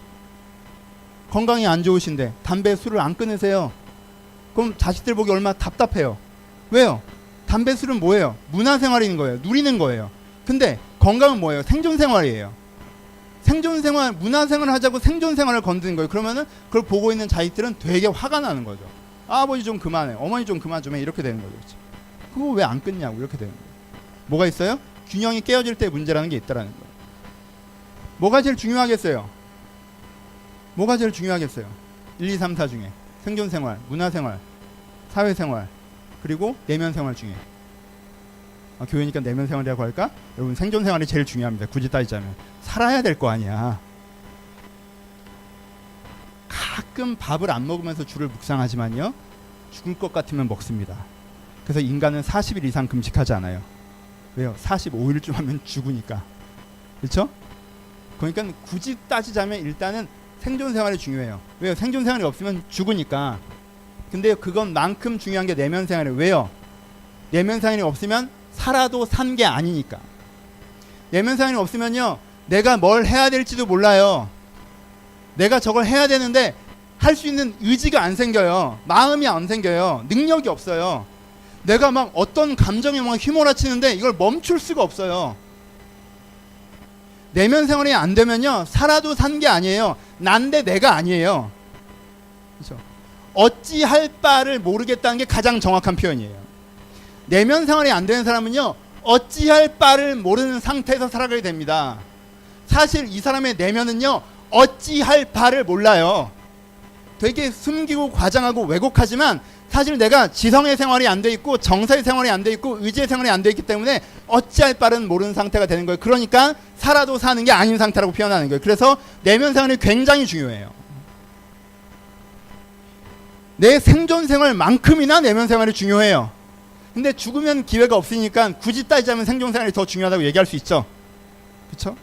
건강이 안 좋으신데 담배 술을 안 끊으세요. 그럼 자식들 보기 얼마나 답답해요. 왜요? 담배 술은 뭐예요? 문화 생활인 거예요. 누리는 거예요. 근데 건강은 뭐예요? 생존 생활이에요. 생존 생활, 문화 생활을 하자고 생존 생활을 건드는 거예요. 그러면은 그걸 보고 있는 자식들은 되게 화가 나는 거죠. 아버지 좀 그만해. 어머니 좀 그만 좀 해. 이렇게 되는 거죠. 그렇죠? 그거 왜 안 끊냐고 이렇게 되는 거예요. 뭐가 있어요? 균형이 깨어질 때 문제라는 게 있다라는 거예요. 뭐가 제일 중요하겠어요? 뭐가 제일 중요하겠어요? 1, 2, 3, 4 중에 생존 생활, 문화 생활, 사회 생활, 그리고 내면 생활 중에 교회니까 내면 생활이라고 할까? 여러분 생존 생활이 제일 중요합니다. 굳이 따지자면 살아야 될 거 아니야. 가끔 밥을 안 먹으면서 주를 묵상하지만요, 죽을 것 같으면 먹습니다. 그래서 인간은 40일 이상 금식하지 않아요. 왜요? 45일쯤 하면 죽으니까. 그렇죠? 그러니까 굳이 따지자면 일단은 생존 생활이 중요해요. 왜요? 생존 생활이 없으면 죽으니까. 근데 그것만큼 중요한 게 내면 생활이에요. 왜요? 내면 생활이 없으면 살아도 산 게 아니니까. 내면 생활이 없으면요, 내가 뭘 해야 될지도 몰라요. 내가 저걸 해야 되는데 할 수 있는 의지가 안 생겨요. 마음이 안 생겨요. 능력이 없어요. 내가 막 어떤 감정에 막 휘몰아치는데 이걸 멈출 수가 없어요. 내면 생활이 안 되면요, 살아도 산 게 아니에요. 난데 내가 아니에요. 그렇죠? 어찌할 바를 모르겠다는 게 가장 정확한 표현이에요. 내면 생활이 안 되는 사람은요, 어찌할 바를 모르는 상태에서 살아가게 됩니다. 사실 이 사람의 내면은요, 어찌할 바를 몰라요. 되게 숨기고 과장하고 왜곡하지만 사실 내가 지성의 생활이 안 돼 있고 정서의 생활이 안 돼 있고 의지의 생활이 안 돼 있기 때문에 어찌할 바를 모르는 상태가 되는 거예요. 그러니까 살아도 사는 게 아닌 상태라고 표현하는 거예요. 그래서 내면 생활이 굉장히 중요해요. 내 생존 생활만큼이나 내면 생활이 중요해요. 근데 죽으면 기회가 없으니까 굳이 따지자면 생존 생활이 더 중요하다고 얘기할 수 있죠. 그렇죠?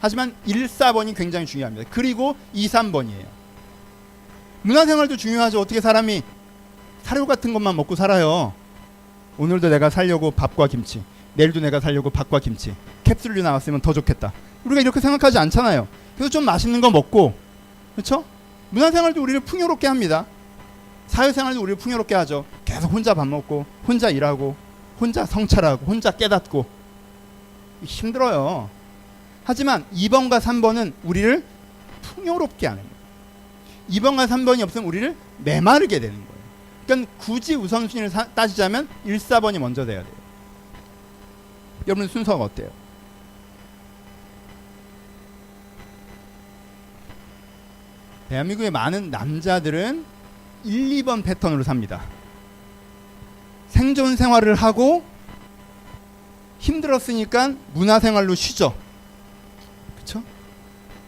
하지만 1, 4번이 굉장히 중요합니다. 그리고 2, 3번이에요. 문화생활도 중요하죠. 어떻게 사람이 사료 같은 것만 먹고 살아요. 오늘도 내가 살려고 밥과 김치, 내일도 내가 살려고 밥과 김치, 캡슐류 나왔으면 더 좋겠다. 우리가 이렇게 생각하지 않잖아요. 그래서 좀 맛있는 거 먹고, 그렇죠? 문화생활도 우리를 풍요롭게 합니다. 사회생활도 우리를 풍요롭게 하죠. 계속 혼자 밥 먹고, 혼자 일하고, 혼자 성찰하고, 혼자 깨닫고 힘들어요. 하지만 2번과 3번은 우리를 풍요롭게 하는 거예요. 2번과 3번이 없으면 우리를 메마르게 되는 거예요. 그러니까 굳이 우선순위를 따지자면 1, 4번이 먼저 돼야 돼요. 여러분 순서가 어때요? 대한민국의 많은 남자들은 1, 2번 패턴으로 삽니다. 생존 생활을 하고 힘들었으니까 문화생활로 쉬죠. 그렇죠?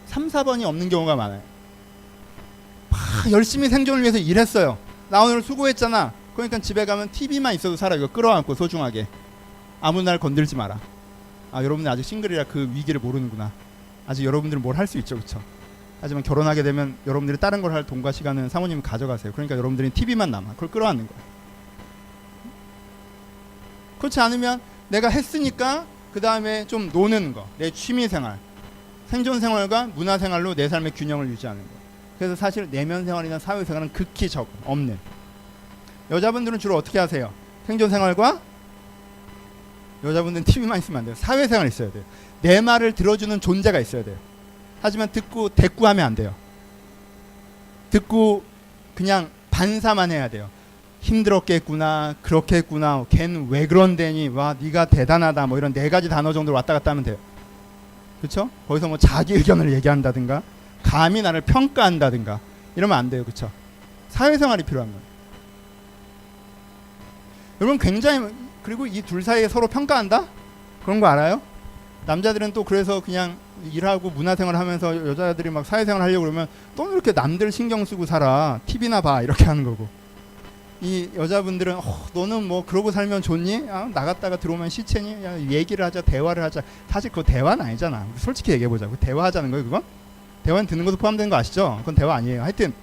3, 4번이 없는 경우가 많아요. 열심히 생존을 위해서 일했어요. 나 오늘 수고했잖아. 그러니까 집에 가면 TV만 있어도 살아. 이거 끌어안고 소중하게. 아무 날 건들지 마라. 아, 여러분들 아직 싱글이라 그 위기를 모르는구나. 아직 여러분들은 뭘 할 수 있죠. 그렇죠? 하지만 결혼하게 되면 여러분들이 다른 걸 할 돈과 시간은 사모님이 가져가세요. 그러니까 여러분들은 TV만 남아. 그걸 끌어안는 거야. 그렇지 않으면 내가 했으니까 그 다음에 좀 노는 거, 내 취미생활, 생존생활과 문화생활로 내 삶의 균형을 유지하는 거. 그래서 사실 내면생활이나 사회생활은 극히 없는. 여자분들은 주로 어떻게 하세요? 생존생활과 여자분들은 TV만 있으면 안 돼요. 사회생활 있어야 돼요. 내 말을 들어주는 존재가 있어야 돼요. 하지만 듣고 대꾸하면 안 돼요. 듣고 그냥 반사만 해야 돼요. 힘들었겠구나, 그렇게 했구나, 걘 왜 그런데니, 와 네가 대단하다, 뭐 이런 4가지 단어 정도로 왔다 갔다 하면 돼요. 그렇죠? 거기서 뭐 자기 의견을 얘기한다든가 감히 나를 평가한다든가 이러면 안 돼요. 그렇죠? 사회생활이 필요한 거예요. 여러분 굉장히, 그리고 이 둘 사이에 서로 평가한다? 그런 거 알아요? 남자들은 또 그래서 그냥 일하고 문화생활 하면서 여자들이 막 사회생활 하려고 그러면 또 이렇게 남들 신경 쓰고 살아, TV나 봐, 이렇게 하는 거고, 이 여자분들은 너는 뭐 그러고 살면 좋니? 나갔다가 들어오면 시체니? 야, 얘기를 하자, 대화를 하자. 사실 그거 대화는 아니잖아. 솔직히 얘기해보자. 대화하자는 거예요 그건? 대화는 듣는 것도 포함되는 거 아시죠? 그건 대화 아니에요. 하여튼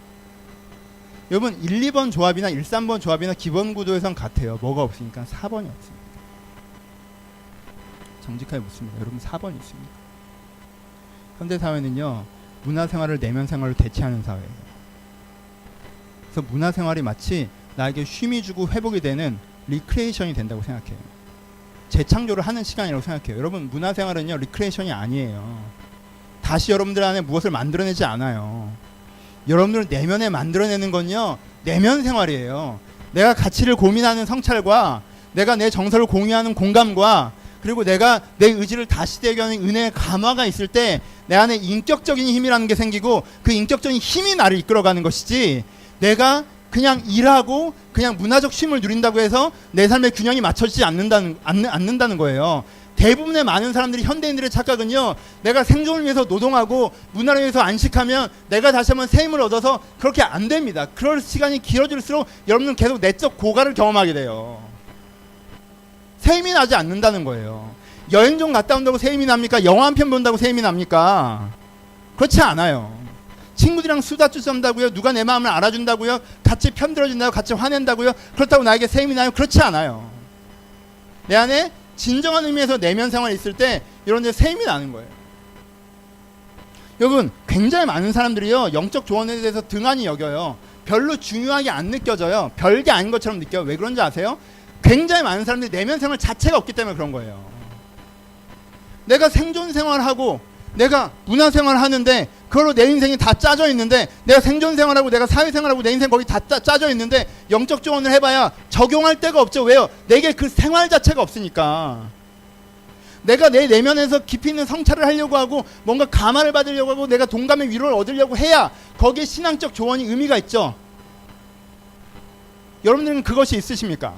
여러분 1, 2번 조합이나 1, 3번 조합이나 기본 구조에선 같아요. 뭐가 없으니까 4번이 없습니다. 정직하게 묻습니다. 여러분 4번이 있습니다. 현대사회는요, 문화생활을 내면생활로 대체하는 사회예요. 그래서 문화생활이 마치 나에게 쉼이 주고 회복이 되는 리크레이션이 된다고 생각해요. 재창조를 하는 시간이라고 생각해요. 여러분 문화생활은요, 리크레이션이 아니에요. 다시 여러분들 안에 무엇을 만들어내지 않아요. 여러분들 내면에 만들어내는 건요, 내면 생활이에요. 내가 가치를 고민하는 성찰과 내가 내 정서를 공유하는 공감과 그리고 내가 내 의지를 다시 대견하는 은혜의 감화가 있을 때 내 안에 인격적인 힘이라는 게 생기고 그 인격적인 힘이 나를 이끌어가는 것이지, 내가 그냥 일하고 그냥 문화적 쉼을 누린다고 해서 내 삶의 균형이 맞춰지지 않는다는 거예요. 대부분의 많은 사람들이, 현대인들의 착각은요, 내가 생존을 위해서 노동하고 문화를 위해서 안식하면 내가 다시 한번 새 힘을 얻어서, 그렇게 안 됩니다. 그럴 시간이 길어질수록 여러분은 계속 내적 고갈을 경험하게 돼요. 새 힘이 나지 않는다는 거예요. 여행 좀 갔다 온다고 새 힘이 납니까? 영화 한 편 본다고 새 힘이 납니까? 그렇지 않아요. 친구들이랑 수다 쭈선다고요? 누가 내 마음을 알아준다고요? 같이 편들어준다고요? 같이 화낸다고요? 그렇다고 나에게 새 힘이 나요? 그렇지 않아요. 내 안에 진정한 의미에서 내면 생활이 있을 때 이런 데 새 힘이 나는 거예요. 여러분, 굉장히 많은 사람들이요, 영적 조언에 대해서 등한히 여겨요. 별로 중요하게 안 느껴져요. 별게 아닌 것처럼 느껴요. 왜 그런지 아세요? 굉장히 많은 사람들이 내면 생활 자체가 없기 때문에 그런 거예요. 내가 생존 생활하고 내가 문화 생활하는데 그걸로 내 인생이 다 짜져 있는데, 내가 생존 생활하고 내가 사회 생활하고 내 인생 거기 다 짜져 있는데 영적 조언을 해봐야 적용할 데가 없죠. 왜요? 내게 그 생활 자체가 없으니까. 내가 내 내면에서 깊이 있는 성찰을 하려고 하고 뭔가 감화를 받으려고 하고 내가 동감의 위로를 얻으려고 해야 거기에 신앙적 조언이 의미가 있죠. 여러분들은 그것이 있으십니까?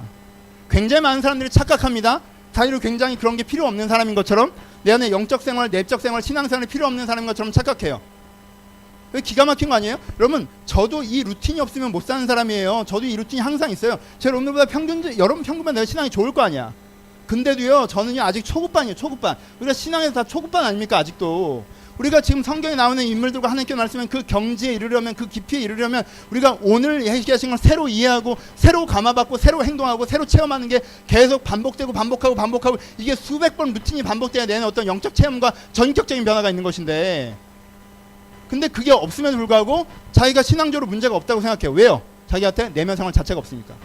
굉장히 많은 사람들이 착각합니다. 자기를 굉장히 그런 게 필요 없는 사람인 것처럼, 내 안에 영적 생활, 내적 생활, 신앙 생활이 필요 없는 사람인 것처럼 착각해요. 기가 막힌 거 아니에요? 여러분, 저도 이 루틴이 없으면 못 사는 사람이에요. 저도 이 루틴이 항상 있어요. 제 여러분들보다 여러분 평균만 내가 신앙이 좋을 거 아니야. 근데도요, 저는요 아직 초급반이에요. 초급반. 우리가 신앙에서 다 초급반 아닙니까? 아직도. 우리가 지금 성경에 나오는 인물들과 하나님께 말씀하면 그 경지에 이르려면, 그 깊이에 이르려면 우리가 오늘 얘기하신 걸 새로 이해하고 새로 감화받고 새로 행동하고 새로 체험하는 게 계속 반복되고 반복하고 이게 수백 번 루틴이 반복돼야 되는 어떤 영적 체험과 전격적인 변화가 있는 것인데, 근데 그게 없음에도 불구하고 자기가 신앙적으로 문제가 없다고 생각해요. 왜요? 자기한테 내면 생활 자체가 없으니까.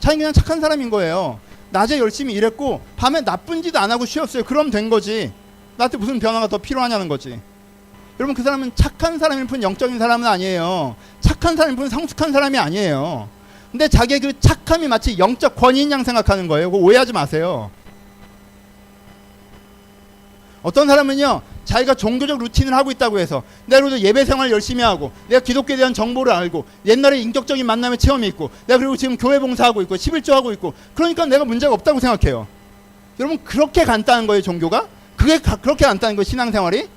자기는 그냥 착한 사람인 거예요. 낮에 열심히 일했고 밤에 나쁜 짓 안 하고 쉬었어요. 그럼 된 거지. 나한테 무슨 변화가 더 필요하냐는 거지. 여러분, 그 사람은 착한 사람일 뿐 영적인 사람은 아니에요. 착한 사람일 뿐 성숙한 사람이 아니에요. 근데 자기의 그 착함이 마치 영적 권위인 양 생각하는 거예요. 그거 오해하지 마세요. 어떤 사람은요, 자기가 종교적 루틴을 하고 있다고 해서 내가 그래도 예배 생활 열심히 하고 내가 기독교에 대한 정보를 알고 옛날에 인격적인 만남의 체험이 있고 내가 그리고 지금 교회 봉사하고 있고 11조 하고 있고 그러니까 내가 문제가 없다고 생각해요. 여러분, 그렇게 간단한 거예요, 종교가? 그게 그렇게 간단한 거예요, 신앙생활이?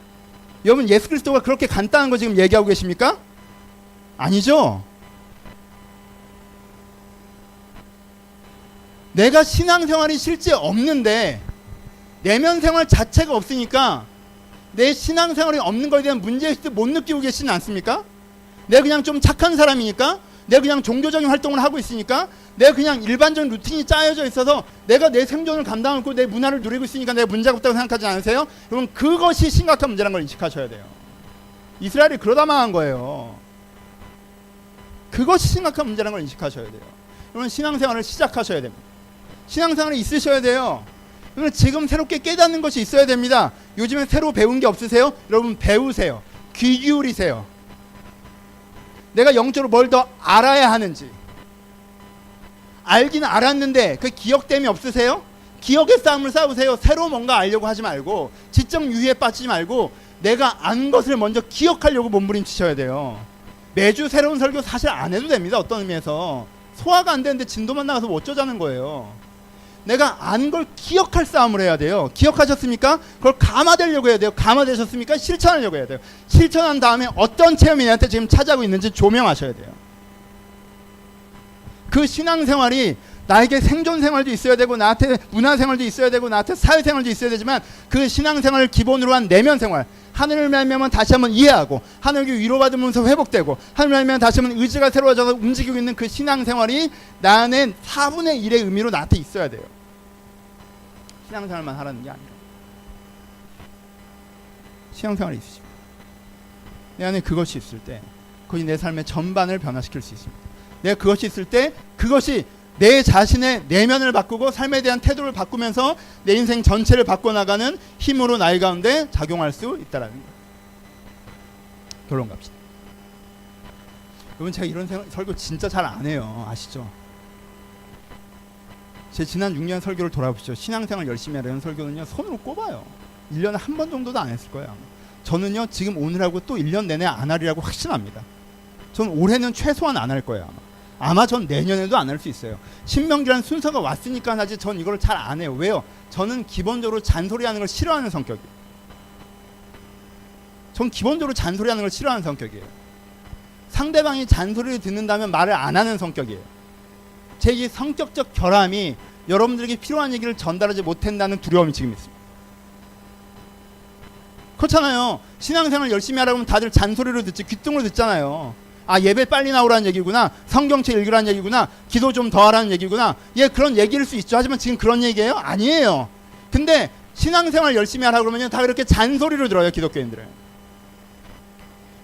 여러분, 예수 그리스도가 그렇게 간단한 거 지금 얘기하고 계십니까? 아니죠. 내가 신앙생활이 실제 없는데 내면 생활 자체가 없으니까 내 신앙생활이 없는 것에 대한 문제의식도 못 느끼고 계시지 않습니까? 내가 그냥 좀 착한 사람이니까, 내가 그냥 종교적인 활동을 하고 있으니까, 내가 그냥 일반적인 루틴이 짜여져 있어서 내가 내 생존을 감당하고 내 문화를 누리고 있으니까 내가 문제가 없다고 생각하지 않으세요? 여러분, 그것이 심각한 문제라는 걸 인식하셔야 돼요. 이스라엘이 그러다 망한 거예요. 그것이 심각한 문제라는 걸 인식하셔야 돼요. 여러분, 신앙생활을 시작하셔야 됩니다. 신앙생활이 있으셔야 돼요. 여러분, 지금 새롭게 깨닫는 것이 있어야 됩니다. 요즘에 새로 배운 게 없으세요? 여러분, 배우세요. 귀 기울이세요. 내가 영적으로 뭘 더 알아야 하는지. 알기는 알았는데 그 기억됨이 없으세요? 기억의 싸움을 싸우세요. 새로 뭔가 알려고 하지 말고, 지적 유희에 빠지지 말고 내가 안 것을 먼저 기억하려고 몸부림치셔야 돼요. 매주 새로운 설교 사실 안 해도 됩니다. 어떤 의미에서 소화가 안 되는데 진도만 나가서 뭐 어쩌자는 거예요. 내가 안 걸 기억할 싸움을 해야 돼요. 기억하셨습니까? 그걸 감화되려고 해야 돼요. 감화되셨습니까? 실천하려고 해야 돼요. 실천한 다음에 어떤 체험이 나한테 지금 찾아오고 있는지 조명하셔야 돼요. 그 신앙생활이 나에게 생존생활도 있어야 되고, 나한테 문화생활도 있어야 되고, 나한테 사회생활도 있어야 되지만, 그 신앙생활을 기본으로 한 내면생활, 하늘을 알면 다시 한번 이해하고, 하늘께 위로받으면서 회복되고, 하늘을 알면 다시 한번 의지가 새로워져서 움직이고 있는 그 신앙생활이 나 안에 4분의 1의 의미로 나한테 있어야 돼요. 신앙생활만 하라는 게 아니라 신앙생활이 있으시고 내 안에 그것이 있을 때 그것이 내 삶의 전반을 변화시킬 수 있습니다. 내가 그것이 있을 때 그것이 내 자신의 내면을 바꾸고 삶에 대한 태도를 바꾸면서 내 인생 전체를 바꿔나가는 힘으로 나의 가운데 작용할 수 있다라는 거예요. 결론 갑시다. 여러분, 제가 이런 설교 진짜 잘 안 해요. 아시죠? 제 지난 6년 설교를 돌아보시죠. 신앙생활 열심히 하려는 설교는요, 손으로 꼽아요. 1년에 한 번 정도도 안 했을 거예요. 저는요, 지금 오늘 하고 또 1년 내내 안 하리라고 확신합니다. 전 올해는 최소한 안 할 거예요. 아마 전 내년에도 안 할 수 있어요. 신명기라는 순서가 왔으니까 하지, 전 이걸 잘 안 해요. 왜요? 저는 기본적으로 잔소리하는 걸 싫어하는 성격이에요. 전 기본적으로 잔소리하는 걸 싫어하는 성격이에요. 상대방이 잔소리를 듣는다면 말을 안 하는 성격이에요. 제 이 성격적 결함이 여러분들에게 필요한 얘기를 전달하지 못한다는 두려움이 지금 있습니다. 그렇잖아요. 신앙생활 열심히 하라고 하면 다들 잔소리로 듣지, 귀뚱으로 듣잖아요. 아, 예배 빨리 나오라는 얘기구나, 성경책 읽으라는 얘기구나, 기도 좀 더 하라는 얘기구나. 예, 그런 얘기일 수 있죠. 하지만 지금 그런 얘기예요? 아니에요. 근데 신앙생활 열심히 하라고 그러면 다 그렇게 잔소리를 들어요, 기독교인들은.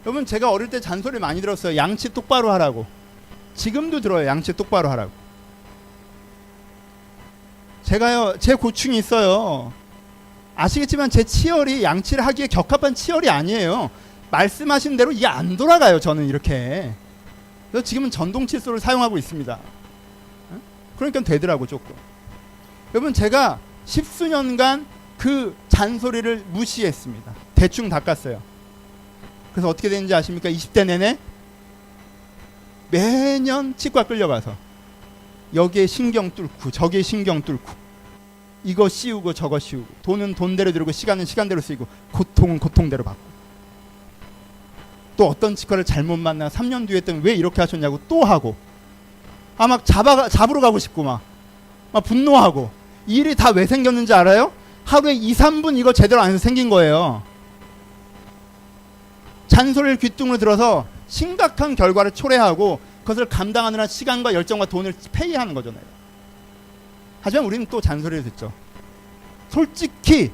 여러분, 제가 어릴 때 잔소리 많이 들었어요. 양치 똑바로 하라고. 지금도 들어요, 양치 똑바로 하라고. 제가요, 제 고충이 있어요. 아시겠지만 제 치열이 양치를 하기에 격합한 치열이 아니에요. 말씀하신 대로 이게 안 돌아가요, 저는 이렇게. 그래서 지금은 전동 칫솔을 사용하고 있습니다. 그러니까 되더라고, 조금. 여러분, 제가 10수년간 그 잔소리를 무시했습니다. 대충 닦았어요. 그래서 어떻게 되는지 아십니까? 20대 내내 매년 치과 끌려가서 여기에 신경 뚫고 저기에 신경 뚫고 이거 씌우고 저거 씌우고, 돈은 돈대로 들고 시간은 시간대로 쓰이고, 고통은 고통대로 받고, 또 어떤 치과를 잘못 만나 3년 뒤에 했더니 왜 이렇게 하셨냐고 또 하고, 막 잡으러 가고 싶고 막 분노하고. 이 일이 다 왜 생겼는지 알아요? 하루에 2, 3분 이거 제대로 안 해서 생긴 거예요. 잔소리를 귀뚱으로 들어서 심각한 결과를 초래하고 그것을 감당하느라 시간과 열정과 돈을 페이하는 거잖아요. 하지만 우리는 또 잔소리를 듣죠. 솔직히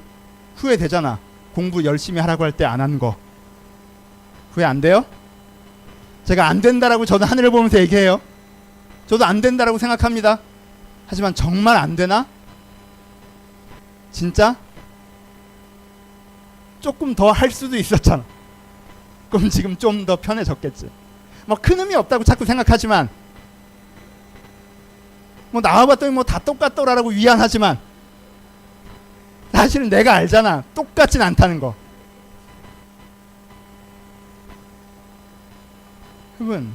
후회되잖아. 공부 열심히 하라고 할 때 안 한 거 후회 안 돼요? 제가 안 된다라고 저도 하늘을 보면서 얘기해요. 저도 안 된다라고 생각합니다. 하지만 정말 안 되나? 진짜? 조금 더 할 수도 있었잖아. 그럼 지금 좀 더 편해졌겠지. 뭐 큰 의미 없다고 자꾸 생각하지만, 뭐 나와봤더니 뭐 다 똑같더라라고 위안하지만, 사실은 내가 알잖아. 똑같진 않다는 거. 여러분,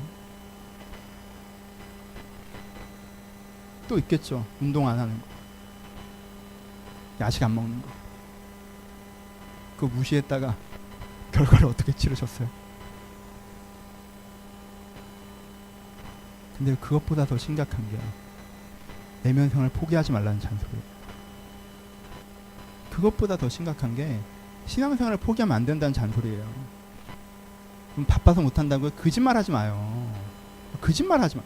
또 있겠죠. 운동 안 하는 거, 야식 안 먹는 거. 그거 무시했다가 결과를 어떻게 치르셨어요? 근데 그것보다 더 심각한 게 내면생활을 포기하지 말라는 잔소리예요. 그것보다 더 심각한 게 신앙생활을 포기하면 안 된다는 잔소리예요. 그럼 바빠서 못한다고요? 거짓말하지 마요. 거짓말하지 마.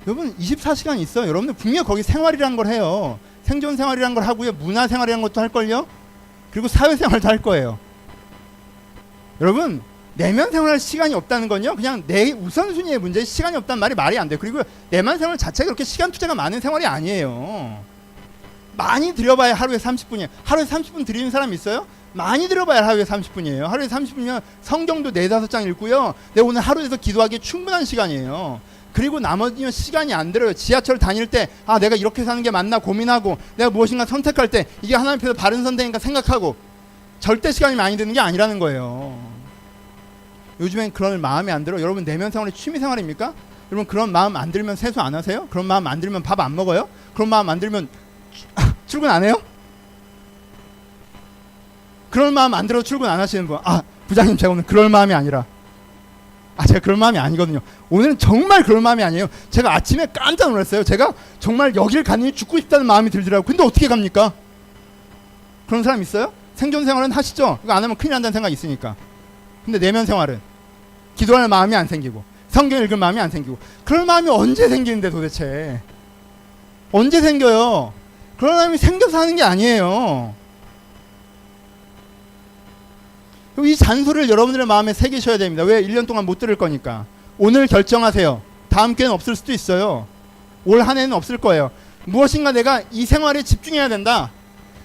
여러분, 24시간 있어요. 여러분들 분명 거기 생활이라는 걸 해요. 생존생활이라는 걸 하고요, 문화생활이라는 것도 할걸요, 그리고 사회생활도 할 거예요. 여러분, 내면생활할 시간이 없다는 건요, 그냥 내 우선순위의 문제, 시간이 없다는 말이 안 돼요. 그리고 내면생활 자체가 그렇게 시간 투자가 많은 생활이 아니에요. 많이 들여봐야 하루에 30분이에요. 하루에 30분 들이는 사람 있어요? 많이 들여봐야 하루에 30분이에요. 하루에 30분이면 성경도 4-5장 읽고요, 내가 오늘 하루에서 기도하기에 충분한 시간이에요. 그리고 나머지는 시간이 안 들어요. 지하철 다닐 때 내가 이렇게 사는 게 맞나 고민하고, 내가 무엇인가 선택할 때 이게 하나님 앞에서 바른 선택인가 생각하고, 절대 시간이 많이 드는 게 아니라는 거예요. 요즘엔 그런 마음이 안 들어. 여러분, 내면생활이 취미생활입니까? 여러분, 그런 마음 안 들면 세수 안 하세요? 그런 마음 안 들면 밥 안 먹어요? 그런 마음 안 들면 출근 안 해요? 그런 마음 안 들어도 출근 안 하시는 분, 부장님, 제가 오늘 그럴 마음이 아니라, 제가 그럴 마음이 아니거든요. 오늘은 정말 그럴 마음이 아니에요. 제가 아침에 깜짝 놀랐어요. 제가 정말 여길 가니 죽고 싶다는 마음이 들더라고요. 근데 어떻게 갑니까? 그런 사람 있어요? 생존생활은 하시죠? 이거 안 하면 큰일 난다는 생각이 있으니까. 근데 내면생활은 기도할 마음이 안 생기고, 성경 읽을 마음이 안 생기고, 그럴 마음이 언제 생기는데 도대체? 언제 생겨요? 그런 마음이 생겨서 하는 게 아니에요. 이 잔소리를 여러분들의 마음에 새기셔야 됩니다. 왜? 1년 동안 못 들을 거니까. 오늘 결정하세요. 다음 기회는 없을 수도 있어요. 올 한 해는 없을 거예요. 무엇인가 내가 이 생활에 집중해야 된다.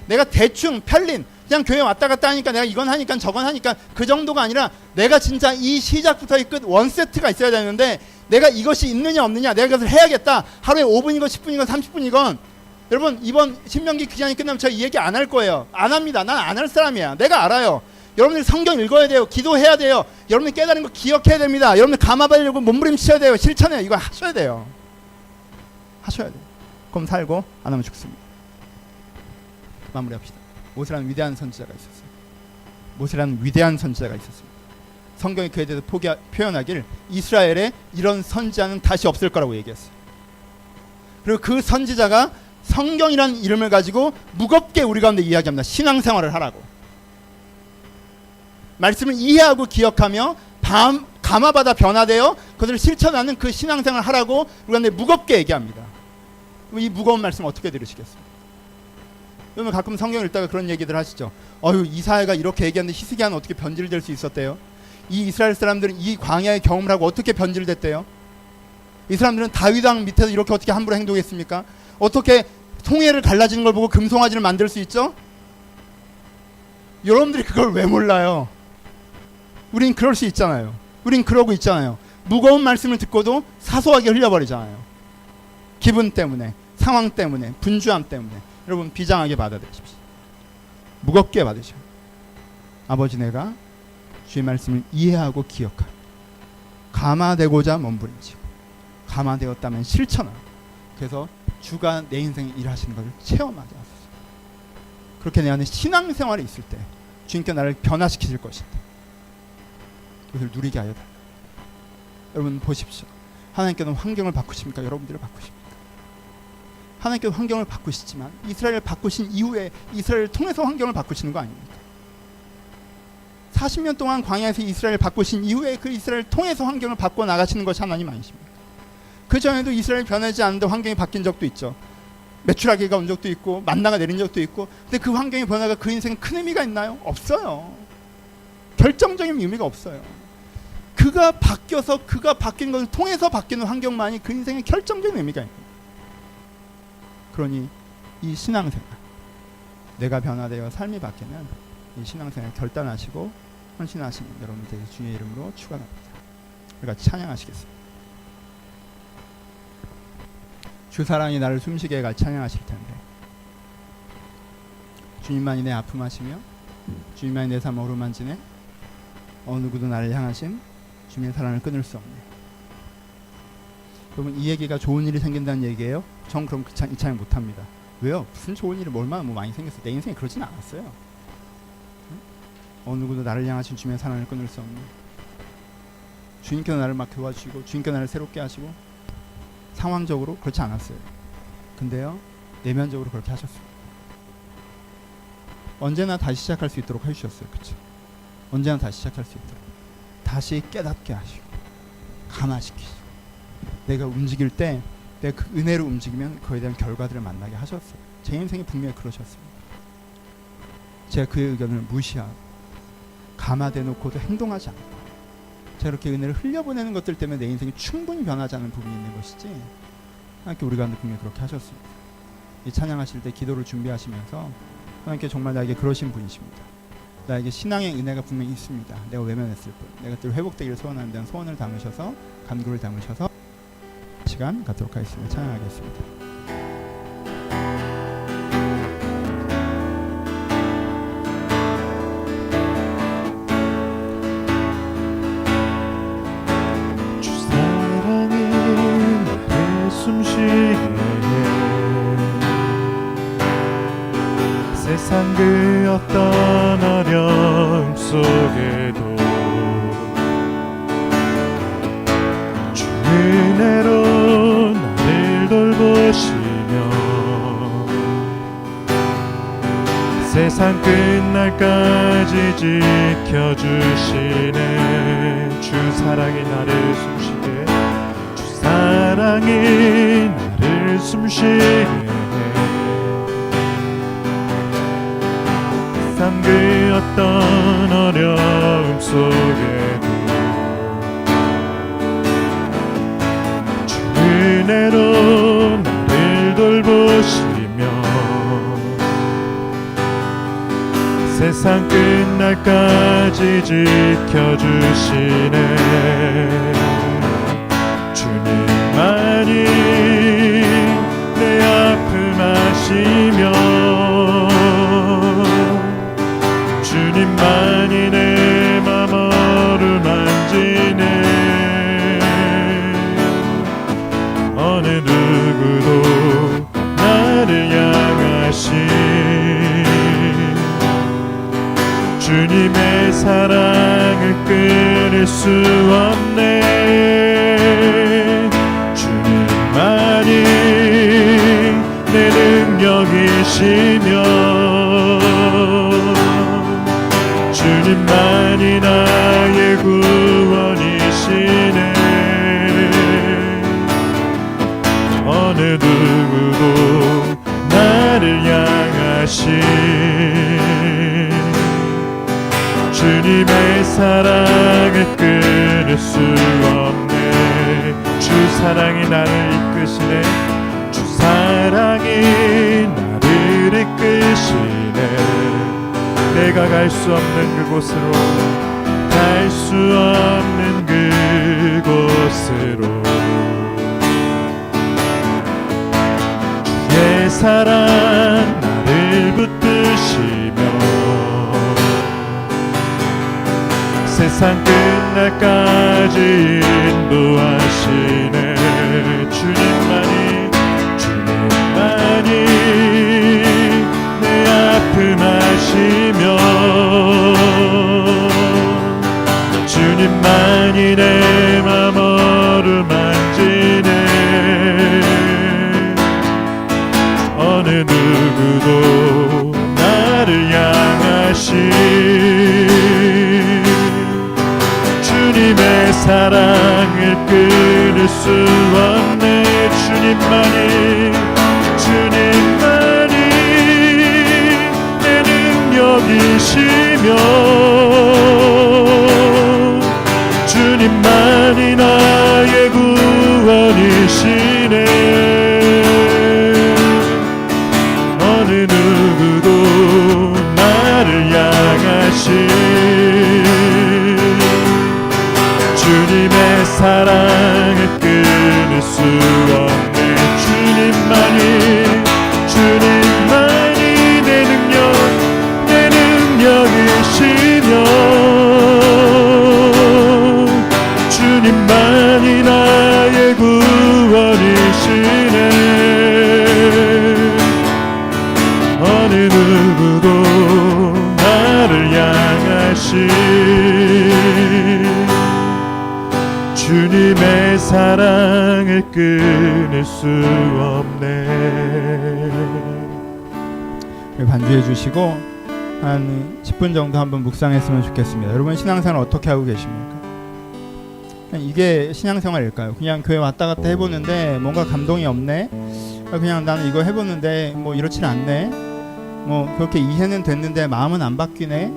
내가 대충 편린, 그냥 교회 왔다 갔다 하니까 내가 이건 하니까 저건 하니까 그 정도가 아니라, 내가 진짜 이 시작부터 이 끝 원세트가 있어야 되는데, 내가 이것이 있느냐 없느냐, 내가 이것을 해야겠다. 하루에 5분이건 10분이건 30분이건. 여러분, 이번 신명기 기간이 끝나면 제가 이 얘기 안 할 거예요. 안 합니다. 난 안 할 사람이야. 내가 알아요. 여러분들 성경 읽어야 돼요. 기도해야 돼요. 여러분들 깨달은 거 기억해야 됩니다. 여러분들 감아받으려고 몸부림쳐야 돼요. 실천해요. 이거 하셔야 돼요. 하셔야 돼요. 그럼 살고, 안 하면 죽습니다. 마무리합시다. 모세라는 위대한 선지자가 있었어요. 모세라는 위대한 선지자가 있었습니다. 성경이 그에 대해서 표현하길, 이스라엘에 이런 선지자는 다시 없을 거라고 얘기했어요. 그리고 그 선지자가 성경이라는 이름을 가지고 무겁게 우리 가운데 이야기합니다. 신앙생활을 하라고. 말씀을 이해하고 기억하며 감화받아 변화되어 그것을 실천하는 그 신앙생활을 하라고 우리 가운데 무겁게 얘기합니다. 이 무거운 말씀 어떻게 들으시겠습니까? 여러분 가끔 성경 읽다가 그런 얘기들 하시죠. 이사야가 이렇게 얘기하는데 히스기야는 어떻게 변질될 수 있었대요? 이 이스라엘 사람들은 이 광야의 경험을 하고 어떻게 변질됐대요? 이 사람들은 다윗 왕 밑에서 이렇게 어떻게 함부로 행동했습니까? 어떻게 송해를 갈라지는 걸 보고 금송아지를 만들 수 있죠? 여러분들이 그걸 왜 몰라요? 우린 그럴 수 있잖아요. 우린 그러고 있잖아요. 무거운 말씀을 듣고도 사소하게 흘려버리잖아요. 기분 때문에, 상황 때문에, 분주함 때문에. 여러분 비장하게 받아들이십시오. 무겁게 받으셔. 아버지 내가 주의 말씀을 이해하고 기억하고 감화되고자 몸부림치고 감화되었다면 실천하고 그래서 주가 내 인생에 일하시는 것을 체험하게 하소서. 그렇게 내 안에 신앙생활이 있을 때 주님께 나를 변화시키실 것인데 그것을 누리게 하여 달라. 여러분 보십시오. 하나님께는 환경을 바꾸십니까? 여러분들을 바꾸십니까? 하나님께서 환경을 바꾸시지만 이스라엘을 바꾸신 이후에 이스라엘을 통해서 환경을 바꾸시는 거 아닙니까? 40년 동안 광야에서 이스라엘을 바꾸신 이후에 그 이스라엘을 통해서 환경을 바꿔 나가시는 것이 하나님 아니십니까? 그 전에도 이스라엘이 변하지 않는데 환경이 바뀐 적도 있죠. 메추라기가 온 적도 있고 만나가 내린 적도 있고. 근데 그 환경의 변화가 그 인생에 큰 의미가 있나요? 없어요. 결정적인 의미가 없어요. 그가 바뀌어서 그가 바뀐 것을 통해서 바뀌는 환경만이 그 인생의 결정적인 의미가 있습니다. 그러니 이 신앙생활, 내가 변화되어 삶이 바뀌는 이 신앙생활 결단하시고 헌신하시는 여러분들 주의 이름으로 축원합니다. 우리 같이 찬양하시겠습니다. 주 사랑이 나를 숨쉬게 같이 찬양하실 텐데 주님만이 내 아픔하시며 주님만이 내 삶 어루만지네 어느 누구도 나를 향하신 주님의 사랑을 끊을 수 없네. 여러분 이 얘기가 좋은 일이 생긴다는 얘기예요? 전 그럼 이 찬양 못합니다. 왜요? 무슨 좋은 일이 얼마나 많이 생겼어요. 내 인생에 그러진 않았어요. 응? 어느 누구도 나를 향하신 주님의 사랑을 끊을 수 없네. 주님께서 나를 막 도와주시고 주님께서 나를 새롭게 하시고 상황적으로 그렇지 않았어요. 근데요 내면적으로 그렇게 하셨어요. 언제나 다시 시작할 수 있도록 해주셨어요. 그렇죠? 언제나 다시 시작할 수 있도록 다시 깨닫게 하시고 감화시키시고 내가 움직일 때 내가 그 은혜로 움직이면 그에 대한 결과들을 만나게 하셨어요. 제 인생이 분명히 그러셨습니다. 제가 그의 의견을 무시하고 감화되놓고도 행동하지 않고 제가 이렇게 은혜를 흘려보내는 것들 때문에 내 인생이 충분히 변하지 않는 부분이 있는 것이지 하나님께 우리가 분명히 그렇게 하셨습니다. 이 찬양하실 때 기도를 준비하시면서 하나님께 정말 나에게 그러신 분이십니다. 나에게 신앙의 은혜가 분명히 있습니다. 내가 외면했을 뿐 내가 늘 회복되기를 소원하는 데는 소원을 담으셔서 간구를 담으셔서 시간 갖도록 하겠습니다. 찬양하겠습니다. 세상 그 어떤 어려움 속에도 주 은혜로 나를 돌보시며 세상 끝날까지 지켜주시네. 주 사랑이 나를 숨쉬게 주 사랑이 나를 숨쉬게 세상 그 어떤 어려움 속에도 주 은혜로 나를 돌보시며 세상 끝날까지 지켜주시네. 주님만이 내 아픔 아시며 주님만이 내 맘 어루만지네. 어느 누구도 나를 향하신 주님의 사랑을 끊을 수 없네. 주님만이 내 능력이시며 주님만이 나의 구원이시네. 어느 누구도 나를 향하신 향하신 주님의 사랑을 끊을 수 없네. 주 사랑이 나를 이끄시네. 주 사랑이 나를 이끄시네. 내가 갈 수 없는 그곳으로, 갈 수 없는 그곳으로. 주의 사랑 나를 붙드시며 세상 끝날까지 인도하시네. 주님만이 내 아픔 아시며 주님만이 내 맘 어루만지네. 어느 누구도 나를 향하신 주님의 사랑을 끊을 수 없네. 주님만이 내 능력이시며 주님만이 나의 구원이시네. 어느 누구도 나를 향하신 주님의 사랑을 끊을 수 없네. 주님만이 내 능력이시며 주님만이 나의 구원이시네. 어느 누구도 나를 향하신 주님의 사랑을 끊을 수 없네. 반주해 주시고 한 10분 정도 한번 묵상했으면 좋겠습니다. 여러분 신앙생활 어떻게 하고 계십니까? 그냥 이게 신앙생활일까요? 그냥 교회 왔다 갔다 해보는데 뭔가 감동이 없네. 그냥 나는 이거 해보는데 뭐 이렇지 않네. 뭐 그렇게 이해는 됐는데 마음은 안 바뀌네.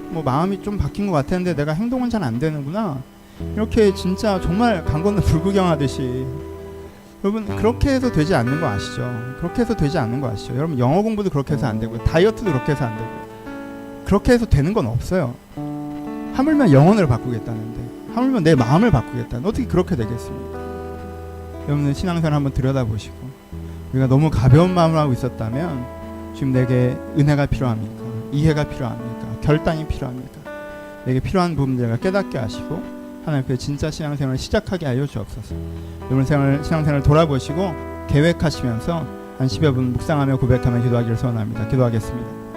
뭐 마음이 좀 바뀐 것 같았는데 내가 행동은 잘 안 되는구나. 이렇게 진짜 정말 강 건너 불구경하듯이. 여러분 그렇게 해서 되지 않는 거 아시죠? 그렇게 해서 되지 않는 거 아시죠? 여러분 영어 공부도 그렇게 해서 안 되고요. 다이어트도 그렇게 해서 안 되고요. 그렇게 해서 되는 건 없어요. 하물며 영혼을 바꾸겠다는데, 하물며 내 마음을 바꾸겠다는데 어떻게 그렇게 되겠습니까? 여러분은 신앙생활 한번 들여다보시고, 우리가 너무 가벼운 마음을 하고 있었다면 지금 내게 은혜가 필요합니까? 이해가 필요합니까? 결단이 필요합니까? 내게 필요한 부분들을 깨닫게 하시고 하나님 앞에 진짜 신앙생활을 시작하게 하여 주옵소서. 여러분 신앙생활을 돌아보시고 계획하시면서 한 10여 분 묵상하며 고백하며 기도하기를 소원합니다. 기도하겠습니다.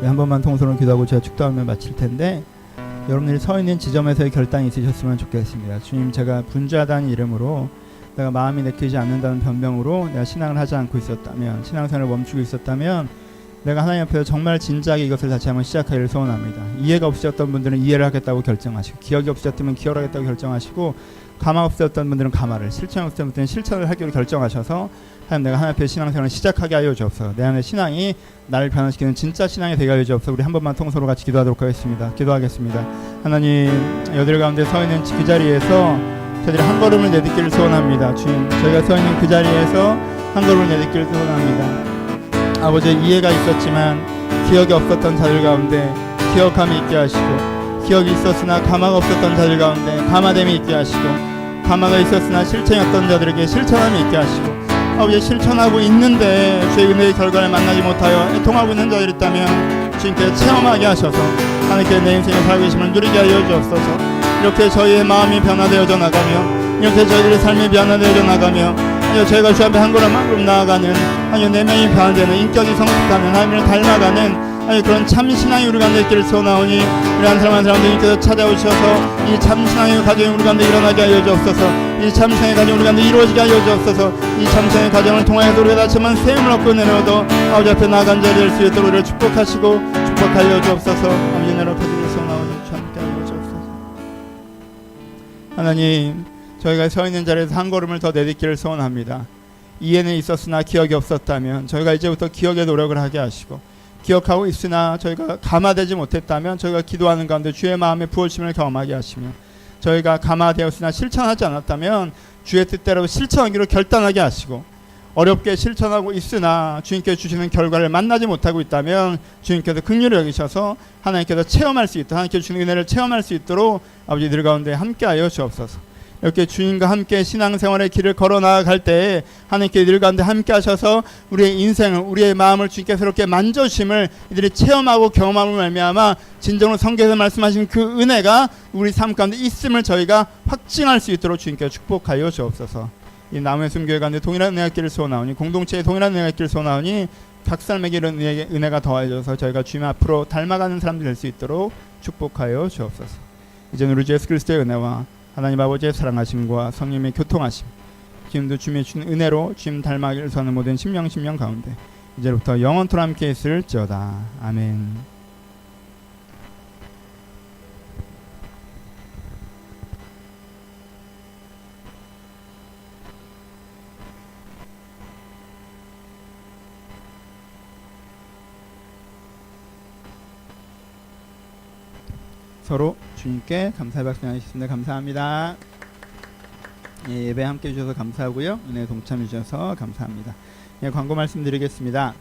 한 번만 통솔로 기도하고 제가 축도하며 마칠 텐데, 여러분들이 서 있는 지점에서의 결단이 있으셨으면 좋겠습니다. 주님, 제가 분주하다는 이름으로, 내가 마음이 내키지 않는다는 변명으로 내가 신앙을 하지 않고 있었다면, 신앙생활을 멈추고 있었다면, 내가 하나님 앞에서 정말 진지하게 이것을 다시 한번 시작하기를 소원합니다. 이해가 없으셨던 분들은 이해를 하겠다고 결정하시고, 기억이 없으셨다면 기억을 하겠다고 결정하시고, 감화 없으셨던 분들은 감화를, 실천이 없으셨던 분들은 실천을 하기로 결정하셔서 하나님, 내가 하나님 앞에 신앙생활을 시작하게 하여 주옵소서. 내 안에 신앙이 나를 변화시키는 진짜 신앙이 되게 하여 주옵소서. 우리 한 번만 통서로 같이 기도하도록 하겠습니다. 기도하겠습니다. 하나님, 여들 가운데 서 있는 그 자리에서 저희들이 한 걸음을 내딛기를 소원합니다. 주님, 저희가 서 있는 그 자리에서 한 걸음을 내딛기를 소원합니다. 아버지, 이해가 있었지만 기억이 없었던 자들 가운데 기억함이 있게 하시고, 기억이 있었으나 감화가 없었던 자들 가운데 감화됨이 있게 하시고, 감화가 있었으나 실천이 없던 자들에게 실천함이 있게 하시고, 아버지, 실천하고 있는데 주의 은혜의 결과를 만나지 못하여 애통하고 있는 자들이 있다면 주님께 체험하게 하셔서 하나님께 내 인생의 살고 계심을 누리게 하여 주옵소서. 이렇게 저희의 마음이 변화되어져 나가며, 이렇게 저희들의 삶이 변화되어져 나가며, 저희가 주 앞에 한 걸음 한 걸음 나아가는, 아니 내면이 변화되는, 인격이 성숙하는, 하나님을 닮아가는, 아니 그런 참 신앙이 우리 가운데 있기를 소원하오니, 우리 한 사람 한 사람 주님께서 찾아오셔서 이 참 신앙의 가정이 우리 가운데 일어나게 하여 주옵소서. 이 참 신앙의 가정이 우리 가운데 이루어지게 하여 주옵소서. 이 참 신앙의 가정을 통하여서 우리가 다시 한번 세움을 얻고 내려도 아버지 앞에 나아간 자리 될 수 있도록 우리를 축복하시고 축복하여 주옵소서. 아버지 은혜로 가지고 소원하오니 주 함께 하여 주옵소서. 하나님, 저희가 서 있는 자리에서 한 걸음을 더 내딛기를 소원합니다. 이해는 있었으나 기억이 없었다면 저희가 이제부터 기억의 노력을 하게 하시고, 기억하고 있으나 저희가 감화되지 못했다면 저희가 기도하는 가운데 주의 마음의 부어심을 경험하게 하시며, 저희가 감화되었으나 실천하지 않았다면 주의 뜻대로 실천하기로 결단하게 하시고, 어렵게 실천하고 있으나 주님께 주시는 결과를 만나지 못하고 있다면 주님께서 긍휼히 여기셔서 하나님께서 체험할 수 있도록, 하나님께서 주시는 은혜를 체험할 수 있도록 아버지 늘 가운데 함께하여 주옵소서. 이렇게 주님과 함께 신앙생활의 길을 걸어 나아갈 때에 하나님께 늘 가운데 함께 하셔서 우리의 인생을, 우리의 마음을 주님께 새롭게 만져주심을 이들이 체험하고 경험함을 말미암아 진정으로 성경에서 말씀하신 그 은혜가 우리 삶 가운데 있음을 저희가 확증할 수 있도록 주님께 축복하여 주옵소서. 이 남의 숨교회 가운데 동일한 은혜가 있기를 소원하오니, 공동체에 동일한 은혜가 있기를 소원하오니 각 사람에게 이런 은혜가 더하여져서 저희가 주님 앞으로 닮아가는 사람들 될 수 있도록 축복하여 주옵소서. 이제는 우리 주 예수 그리스도의 은혜와 하나님 아버지의 사랑하심과 성령의 교통하심, 지금도 주님의 주신 은혜로 주님 닮아가기를 소하는 모든 심령 가운데 이제부터 영원토록 함께 있을지어다. 아멘. 서로 주님께 감사의 박수 나누시겠습니다. 감사합니다. 예배 함께 해주셔서 감사하고요. 은혜 동참해 주셔서 감사합니다. 광고 말씀드리겠습니다.